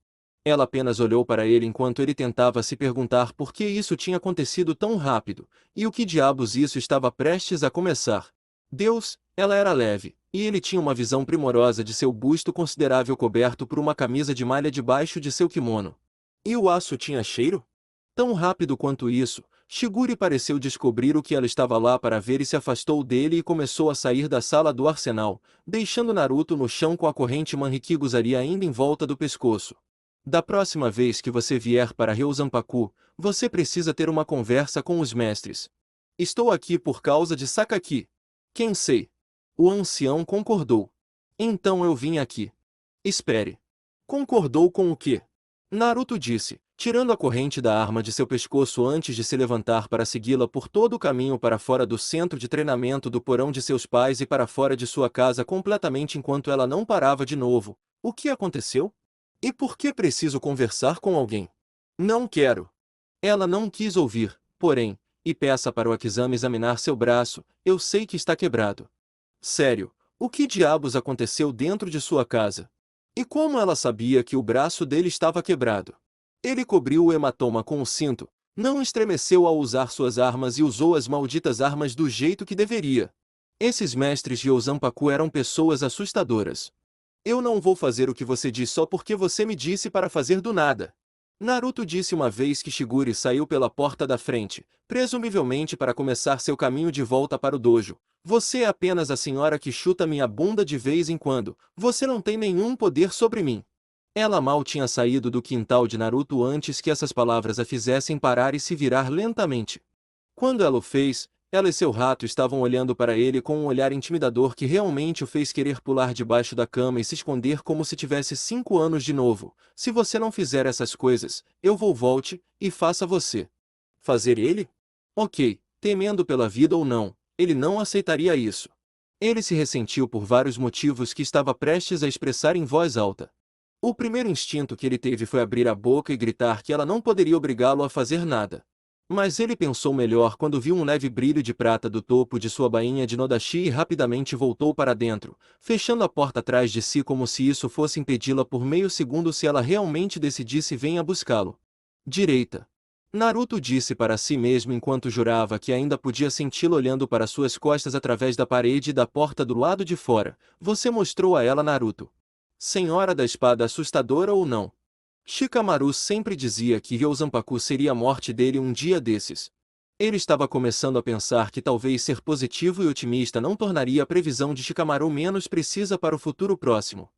Ela apenas olhou para ele enquanto ele tentava se perguntar por que isso tinha acontecido tão rápido, e o que diabos isso estava prestes a começar. Deus, ela era leve, e ele tinha uma visão primorosa de seu busto considerável coberto por uma camisa de malha debaixo de seu kimono. E o aço tinha cheiro? Tão rápido quanto isso, Shigure pareceu descobrir o que ela estava lá para ver e se afastou dele e começou a sair da sala do arsenal, deixando Naruto no chão com a corrente Manrikiguzari ainda em volta do pescoço. Da próxima vez que você vier para Ryuzanpaku, você precisa ter uma conversa com os mestres. Estou aqui por causa de Sakaki. Quem sei? O ancião concordou. Então eu vim aqui. Espere. Concordou com o quê? Naruto disse, tirando a corrente da arma de seu pescoço antes de se levantar para segui-la por todo o caminho para fora do centro de treinamento do porão de seus pais e para fora de sua casa completamente enquanto ela não parava de novo. O que aconteceu? E por que preciso conversar com alguém? Não quero. Ela não quis ouvir, porém, e peça para o Akizami examinar seu braço, eu sei que está quebrado. Sério, o que diabos aconteceu dentro de sua casa? E como ela sabia que o braço dele estava quebrado? Ele cobriu o hematoma com o cinto, não estremeceu ao usar suas armas e usou as malditas armas do jeito que deveria. Esses mestres de Ryuzanpaku eram pessoas assustadoras. Eu não vou fazer o que você diz só porque você me disse para fazer do nada. Naruto disse uma vez que Shigure saiu pela porta da frente, presumivelmente para começar seu caminho de volta para o dojo. Você é apenas a senhora que chuta minha bunda de vez em quando, você não tem nenhum poder sobre mim. Ela mal tinha saído do quintal de Naruto antes que essas palavras a fizessem parar e se virar lentamente. Quando ela o fez, ela e seu rato estavam olhando para ele com um olhar intimidador que realmente o fez querer pular debaixo da cama e se esconder como se tivesse 5 anos de novo. Se você não fizer essas coisas, eu volte e faça você. Fazer ele? Ok, temendo pela vida ou não, ele não aceitaria isso. Ele se ressentiu por vários motivos que estava prestes a expressar em voz alta. O primeiro instinto que ele teve foi abrir a boca e gritar que ela não poderia obrigá-lo a fazer nada. Mas ele pensou melhor quando viu um leve brilho de prata do topo de sua bainha de Nodashi e rapidamente voltou para dentro, fechando a porta atrás de si como se isso fosse impedi-la por meio segundo se ela realmente decidisse venha buscá-lo. Direita. Naruto disse para si mesmo enquanto jurava que ainda podia senti-lo olhando para suas costas através da parede e da porta do lado de fora. Você mostrou a ela Naruto. Senhora da espada assustadora ou não? Shikamaru sempre dizia que Ryuzanpaku seria a morte dele um dia desses. Ele estava começando a pensar que talvez ser positivo e otimista não tornaria a previsão de Shikamaru menos precisa para o futuro próximo.